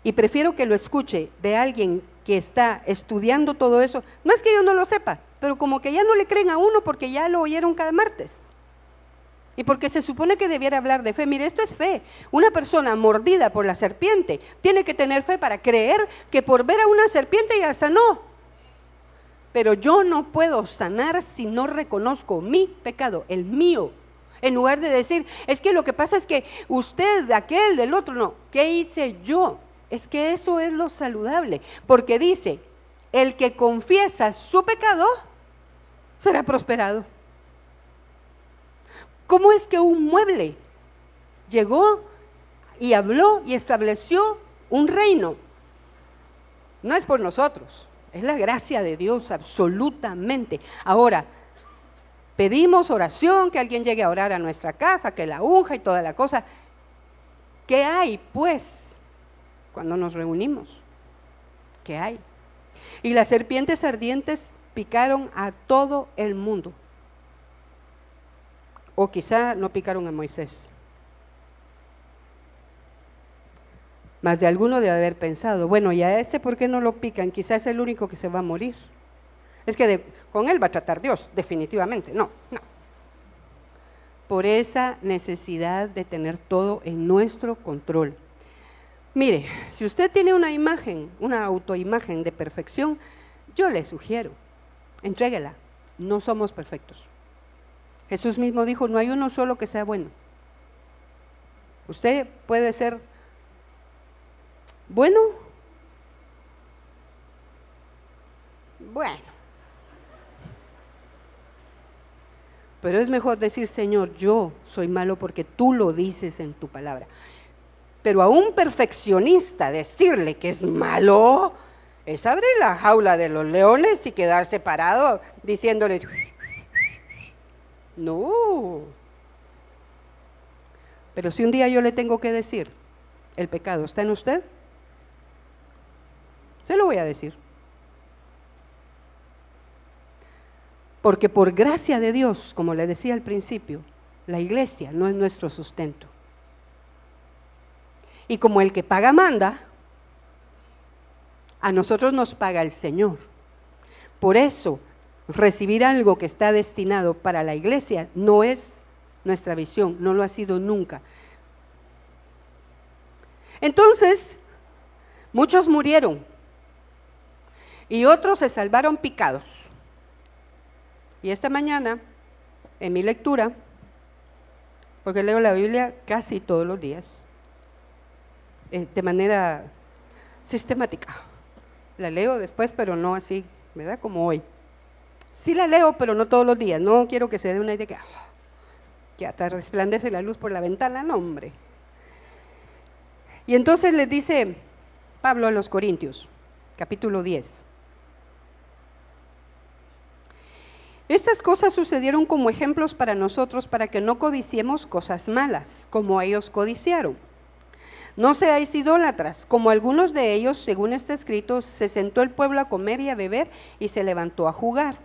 Y prefiero que lo escuche de alguien que está estudiando todo eso. No es que yo no lo sepa, pero como que ya no le creen a uno porque ya lo oyeron cada martes. Y porque se supone que debiera hablar de fe. Mire, esto es fe. Una persona mordida por la serpiente tiene que tener fe para creer que por ver a una serpiente ya sanó. Pero yo no puedo sanar si no reconozco mi pecado, el mío. En lugar de decir, es que lo que pasa es que usted, aquel, del otro, no. ¿Qué hice yo? Es que eso es lo saludable. Porque dice, el que confiesa su pecado será prosperado. ¿Cómo es que un mueble llegó y habló y estableció un reino? No es por nosotros, es la gracia de Dios absolutamente. Ahora, pedimos oración, que alguien llegue a orar a nuestra casa, que la unja y toda la cosa. ¿Qué hay, pues, cuando nos reunimos? ¿Qué hay? Y las serpientes ardientes picaron a todo el mundo. O quizá no picaron a Moisés. Más de alguno debe haber pensado, bueno, ¿y a este por qué no lo pican? Quizás es el único que se va a morir. Es que con él va a tratar Dios, definitivamente. No. Por esa necesidad de tener todo en nuestro control. Mire, si usted tiene una imagen, una autoimagen de perfección, yo le sugiero, entréguela. No somos perfectos. Jesús mismo dijo, no hay uno solo que sea bueno. Usted puede ser bueno, pero es mejor decir, Señor, yo soy malo porque tú lo dices en tu palabra. Pero a un perfeccionista decirle que es malo, es abrir la jaula de los leones y quedarse parado diciéndole, no. Pero si un día yo le tengo que decir, el pecado está en usted, se lo voy a decir. Porque por gracia de Dios, como le decía al principio, la iglesia no es nuestro sustento. Y como el que paga manda, A nosotros nos paga el Señor. Por eso, recibir algo que está destinado para la iglesia no es nuestra visión, no lo ha sido nunca. Entonces, muchos murieron y otros se salvaron picados. Y esta mañana, en mi lectura, porque leo la Biblia casi todos los días, de manera sistemática. La leo después, pero no así, ¿verdad? Como hoy. Sí la leo, pero no todos los días. No quiero que se dé una idea que hasta resplandece la luz por la ventana, no, hombre. Y entonces les dice Pablo a los Corintios, capítulo 10. Estas cosas sucedieron como ejemplos para nosotros, para que no codiciemos cosas malas, como ellos codiciaron. No seáis idólatras, como algunos de ellos, según está escrito, se sentó el pueblo a comer y a beber y se levantó a jugar.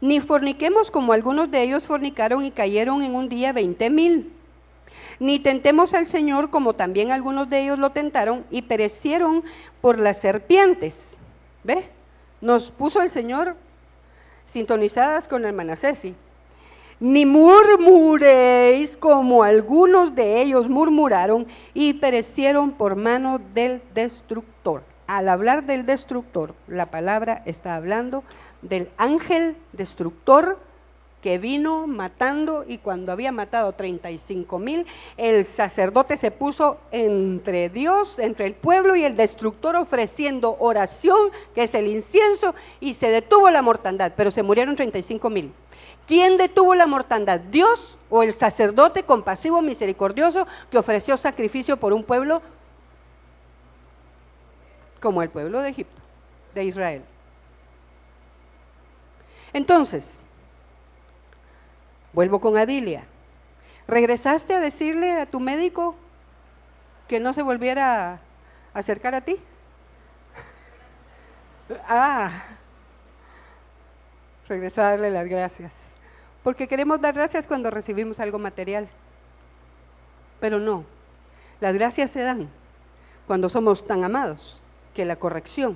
Ni forniquemos como algunos de ellos fornicaron y cayeron en un día 20,000. Ni tentemos al Señor como también algunos de ellos lo tentaron y perecieron por las serpientes. ¿Ve? Nos puso el Señor sintonizadas con la hermana Ceci. Ni murmuréis como algunos de ellos murmuraron y perecieron por mano del destructor. Al hablar del destructor, la palabra está hablando del ángel destructor que vino matando, y cuando había matado 35,000, el sacerdote se puso entre Dios, entre el pueblo y el destructor, ofreciendo oración, que es el incienso, y se detuvo la mortandad, pero se murieron 35,000. ¿Quién detuvo la mortandad? ¿Dios o el sacerdote compasivo, misericordioso, que ofreció sacrificio por un pueblo como el pueblo de Egipto, de Israel? Entonces, vuelvo con Adilia. ¿Regresaste a decirle a tu médico que no se volviera a acercar a ti? Regresé a darle las gracias. Porque queremos dar gracias cuando recibimos algo material. Pero no, las gracias se dan cuando somos tan amados que la corrección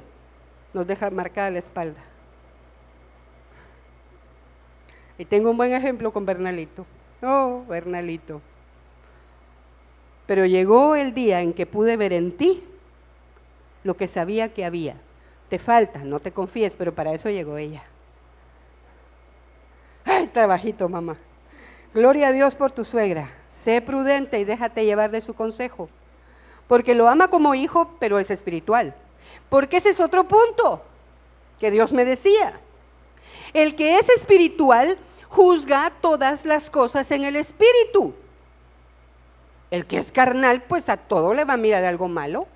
nos deja marcada la espalda. Y tengo un buen ejemplo con Bernalito. Oh, Bernalito. Pero llegó el día en que pude ver en ti lo que sabía que había. Te falta, no te confíes, pero para eso llegó ella. ¡Ay, trabajito, mamá! Gloria a Dios por tu suegra. Sé prudente y déjate llevar de su consejo. Porque lo ama como hijo, pero es espiritual. Porque ese es otro punto que Dios me decía. El que es espiritual juzga todas las cosas en el espíritu. El que es carnal, pues a todo le va a mirar algo malo.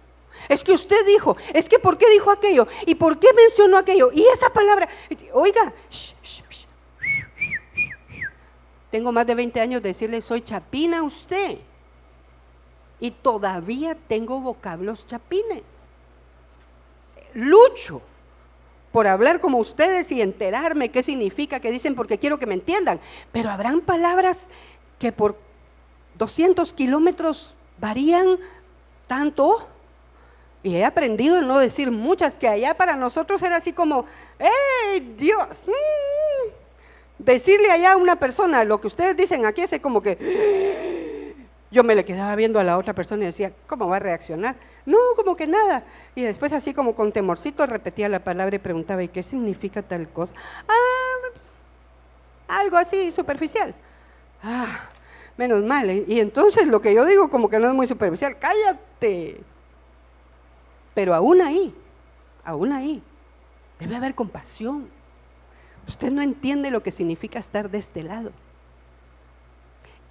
Es que usted dijo, es que ¿por qué dijo aquello? ¿Y por qué mencionó aquello? Y esa palabra, oiga, tengo más de 20 años de decirle, soy chapina a usted. Y todavía tengo vocablos chapines. Lucho por hablar como ustedes y enterarme qué significa, qué dicen, porque quiero que me entiendan. Pero habrán palabras que por 200 kilómetros varían tanto. Y he aprendido a no decir muchas, que allá para nosotros era así como, ¡hey, Dios! Decirle allá a una persona lo que ustedes dicen aquí es como que yo me le quedaba viendo a la otra persona y decía, ¿cómo va a reaccionar? No, como que nada. Y después así como con temorcito repetía la palabra y preguntaba, ¿y qué significa tal cosa? Algo así superficial. Menos mal. Y entonces lo que yo digo como que no es muy superficial, cállate. Pero aún ahí, debe haber compasión. Usted no entiende lo que significa estar de este lado.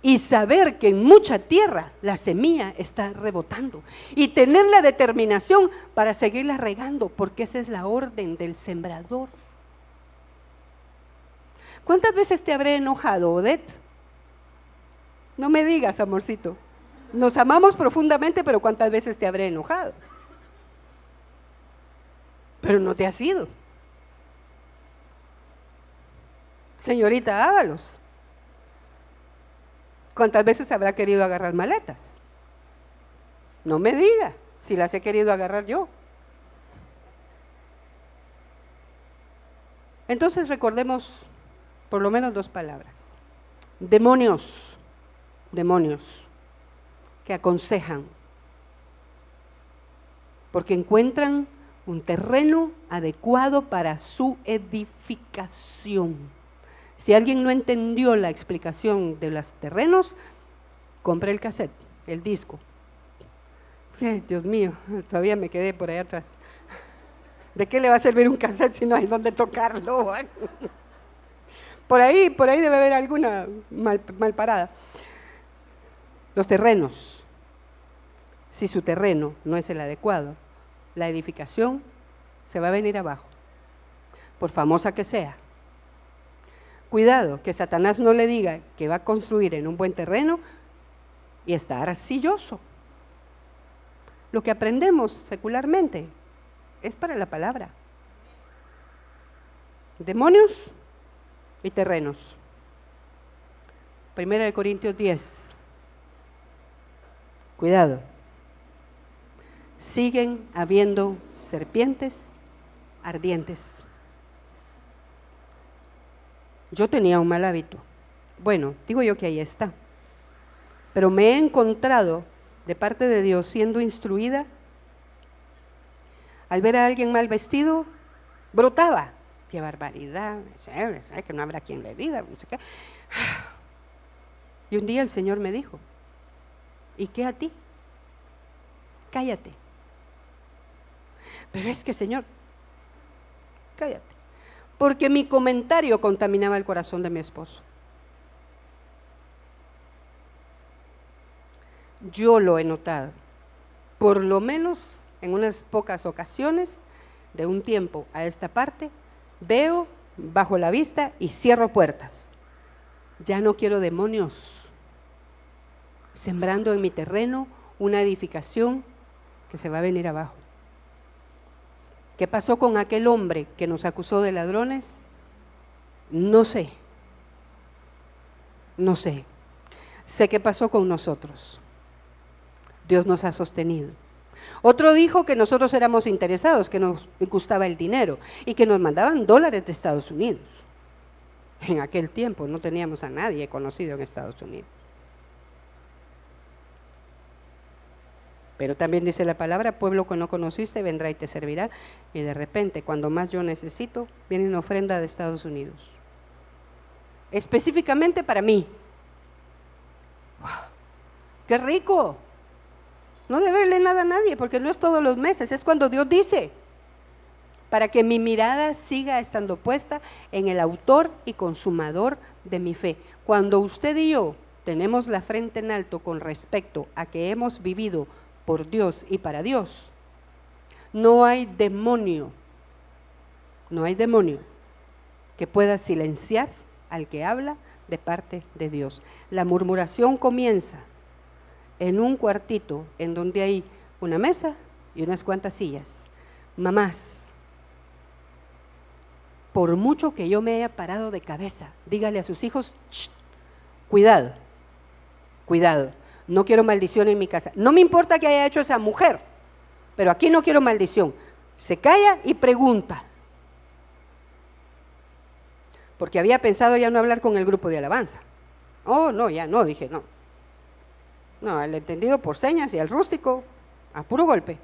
Y saber que en mucha tierra la semilla está rebotando. Y tener la determinación para seguirla regando, porque esa es la orden del sembrador. ¿Cuántas veces te habré enojado, Odette? No me digas, amorcito. Nos amamos profundamente, pero ¿cuántas veces te habré enojado? Pero no te has ido. Señorita Ábalos, ¿cuántas veces habrá querido agarrar maletas? No me diga, si las he querido agarrar yo. Entonces recordemos por lo menos 2 palabras. Demonios, demonios que aconsejan, porque encuentran un terreno adecuado para su edificación. Si alguien no entendió la explicación de los terrenos, compre el cassette, el disco. Ay, Dios mío, todavía me quedé por allá atrás. ¿De qué le va a servir un cassette si no hay dónde tocarlo? Por ahí debe haber alguna mal parada. Los terrenos. Si su terreno no es el adecuado, la edificación se va a venir abajo, por famosa que sea. Cuidado, que Satanás no le diga que va a construir en un buen terreno y estar arcilloso. Lo que aprendemos secularmente es para la palabra. Demonios y terrenos. 1 Corintios 10. Cuidado. Siguen habiendo serpientes ardientes. Yo tenía un mal hábito. Bueno, digo yo que ahí está. Pero me he encontrado de parte de Dios siendo instruida. Al ver a alguien mal vestido, brotaba. ¡Qué barbaridad! ¿Sabes que no habrá quien le diga? No sé qué. Y un día el Señor me dijo, ¿y qué a ti? Cállate. Pero es que, Señor, cállate. Porque mi comentario contaminaba el corazón de mi esposo. Yo lo he notado, por lo menos en unas pocas ocasiones, de un tiempo a esta parte, veo, bajo la vista y cierro puertas. Ya no quiero demonios sembrando en mi terreno una edificación que se va a venir abajo. ¿Qué pasó con aquel hombre que nos acusó de ladrones? No sé. No sé. Sé qué pasó con nosotros. Dios nos ha sostenido. Otro dijo que nosotros éramos interesados, que nos gustaba el dinero y que nos mandaban dólares de Estados Unidos. En aquel tiempo no teníamos a nadie conocido en Estados Unidos. Pero también dice la palabra, pueblo que no conociste vendrá y te servirá. Y de repente, cuando más yo necesito, viene una ofrenda de Estados Unidos. Específicamente para mí. ¡Wow! ¡Qué rico! No deberle nada a nadie, porque no es todos los meses, es cuando Dios dice. Para que mi mirada siga estando puesta en el autor y consumador de mi fe. Cuando usted y yo tenemos la frente en alto con respecto a que hemos vivido por Dios y para Dios, no hay demonio que pueda silenciar al que habla de parte de Dios. La murmuración comienza en un cuartito en donde hay una mesa y unas cuantas sillas. Mamás, por mucho que yo me haya parado de cabeza, dígale a sus hijos, cuidado, cuidado. No quiero maldición en mi casa. No me importa qué haya hecho esa mujer, pero aquí no quiero maldición. Se calla y pregunta. Porque había pensado ya no hablar con el grupo de alabanza. Oh, no, ya no, dije no. No, el entendido por señas y al rústico a puro golpe.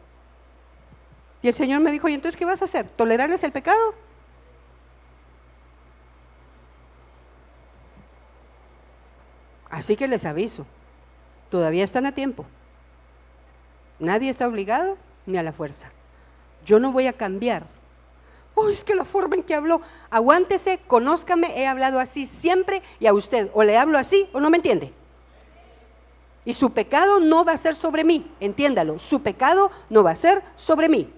Y el Señor me dijo, ¿y entonces qué vas a hacer? ¿Tolerarles el pecado? Así que les aviso. Todavía están a tiempo. Nadie está obligado ni a la fuerza. Yo no voy a cambiar. Oh, es que la forma en que habló, aguántese, conózcame, he hablado así siempre y a usted o le hablo así o no me entiende. Y su pecado no va a ser sobre mí, entiéndalo, su pecado no va a ser sobre mí.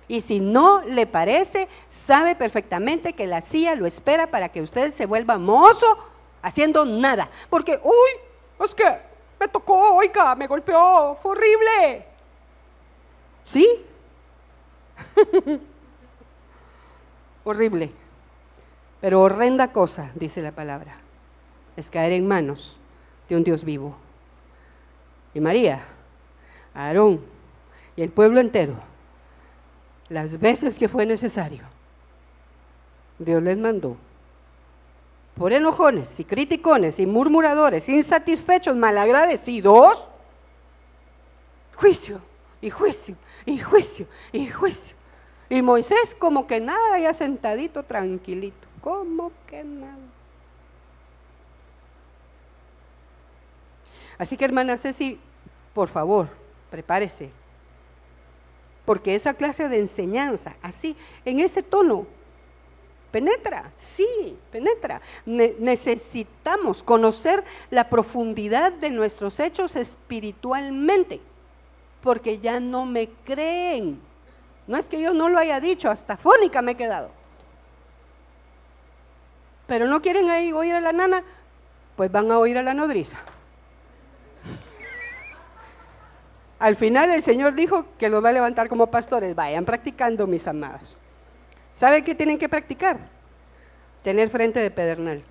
Y si no le parece, sabe perfectamente que la CIA lo espera para que usted se vuelva mozo haciendo nada. Porque, uy, es que me tocó, oiga, me golpeó, fue horrible. ¿Sí? Horrible. Pero horrenda cosa, dice la palabra, es caer en manos de un Dios vivo. Y María, Aarón y el pueblo entero, las veces que fue necesario, Dios les mandó. Por enojones y criticones y murmuradores, insatisfechos, malagradecidos, juicio y juicio y juicio y juicio. Y Moisés como que nada, ya sentadito, tranquilito, como que nada. Así que hermana Ceci, por favor, prepárese, porque esa clase de enseñanza, así, en ese tono, penetra, sí, penetra. Necesitamos conocer la profundidad de nuestros hechos espiritualmente, porque ya no me creen. No es que yo no lo haya dicho, hasta fónica me he quedado. Pero no quieren ahí oír a la nana, pues van a oír a la nodriza. Al final el Señor dijo que los va a levantar como pastores. Vayan practicando, mis amados. ¿Saben qué tienen que practicar? Tener frente de pedernal.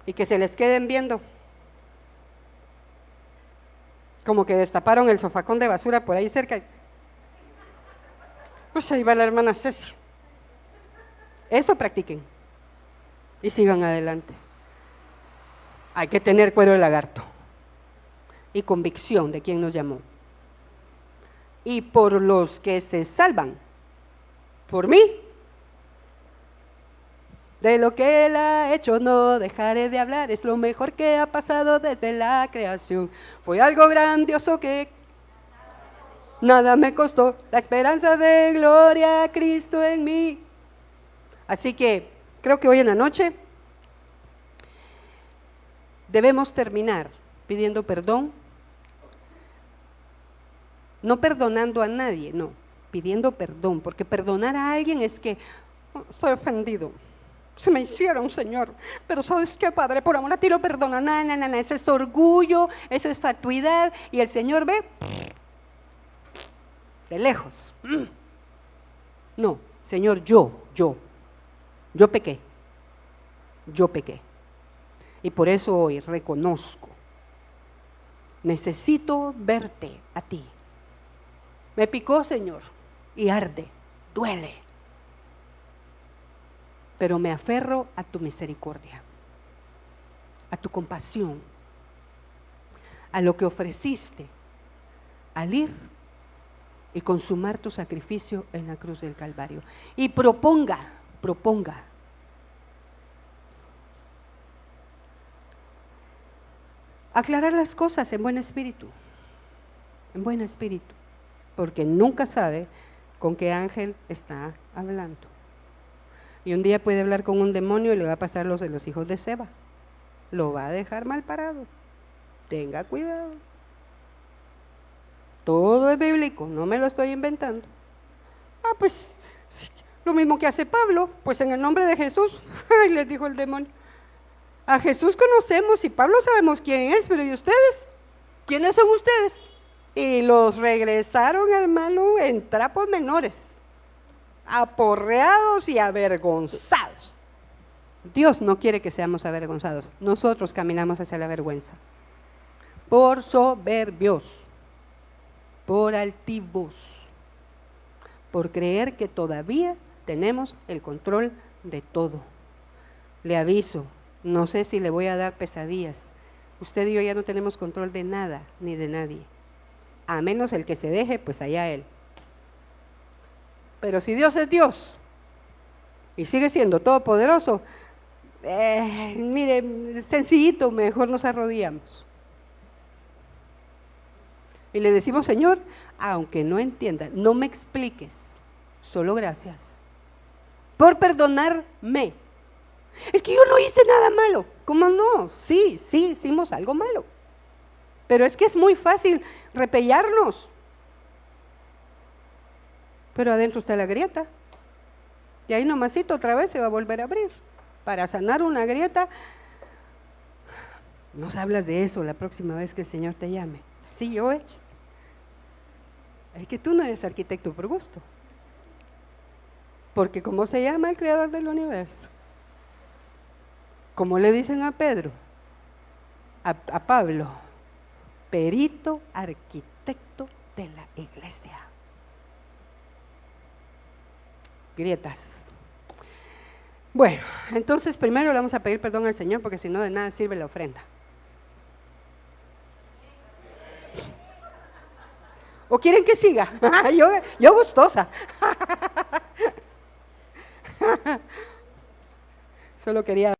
Y que se les queden viendo. Como que destaparon el sofacón de basura por ahí cerca. Pues ahí va la hermana Ceci. Eso practiquen. Y sigan adelante. Hay que tener cuero de lagarto. Y convicción de quien nos llamó. Y por los que se salvan, por mí, de lo que Él ha hecho no dejaré de hablar, es lo mejor que ha pasado desde la creación. Fue algo grandioso que nada me costó, la esperanza de gloria a Cristo en mí. Así que creo que hoy en la noche debemos terminar pidiendo perdón, no perdonando a nadie, no, pidiendo perdón, porque perdonar a alguien es que estoy ofendido, se me hicieron, Señor, pero ¿sabes qué, Padre? Por amor a ti lo perdono. No, ese es orgullo, esa es fatuidad, y el Señor ve de lejos. No, Señor, yo pequé, y por eso hoy reconozco, necesito verte a ti. Me picó, Señor, y arde, duele. Pero me aferro a tu misericordia, a tu compasión, a lo que ofreciste al ir y consumar tu sacrificio en la cruz del Calvario. Y proponga aclarar las cosas en buen espíritu, porque nunca sabe con qué ángel está hablando. Y un día puede hablar con un demonio y le va a pasar los de los hijos de Seba. Lo va a dejar mal parado. Tenga cuidado. Todo es bíblico, no me lo estoy inventando. Pues lo mismo que hace Pablo, pues en el nombre de Jesús. Ay, les dijo el demonio. A Jesús conocemos y Pablo sabemos quién es, pero ¿y ustedes? ¿Quiénes son ustedes? Y los regresaron, hermano, en trapos menores, aporreados y avergonzados. Dios no quiere que seamos avergonzados. Nosotros caminamos hacia la vergüenza. Por soberbios, por altivos, por creer que todavía tenemos el control de todo. Le aviso, no sé si le voy a dar pesadillas. Usted y yo ya no tenemos control de nada ni de nadie. A menos el que se deje, pues allá él. Pero si Dios es Dios y sigue siendo todopoderoso, mire, sencillito, mejor nos arrodillamos. Y le decimos, Señor, aunque no entienda, no me expliques, solo gracias por perdonarme. Es que yo no hice nada malo. ¿Cómo no? Sí, hicimos algo malo. Pero es que es muy fácil repellarnos. Pero adentro está la grieta. Y ahí nomasito otra vez se va a volver a abrir. Para sanar una grieta, nos hablas de eso la próxima vez que el Señor te llame. Sí, yo es que tú no eres arquitecto por gusto. Porque ¿cómo se llama el creador del universo? Como le dicen a Pedro, a Pablo, perito arquitecto de la iglesia. Grietas, Bueno, entonces primero le vamos a pedir perdón al Señor porque si no de nada sirve la ofrenda. ¿O quieren que siga? yo gustosa. Solo quería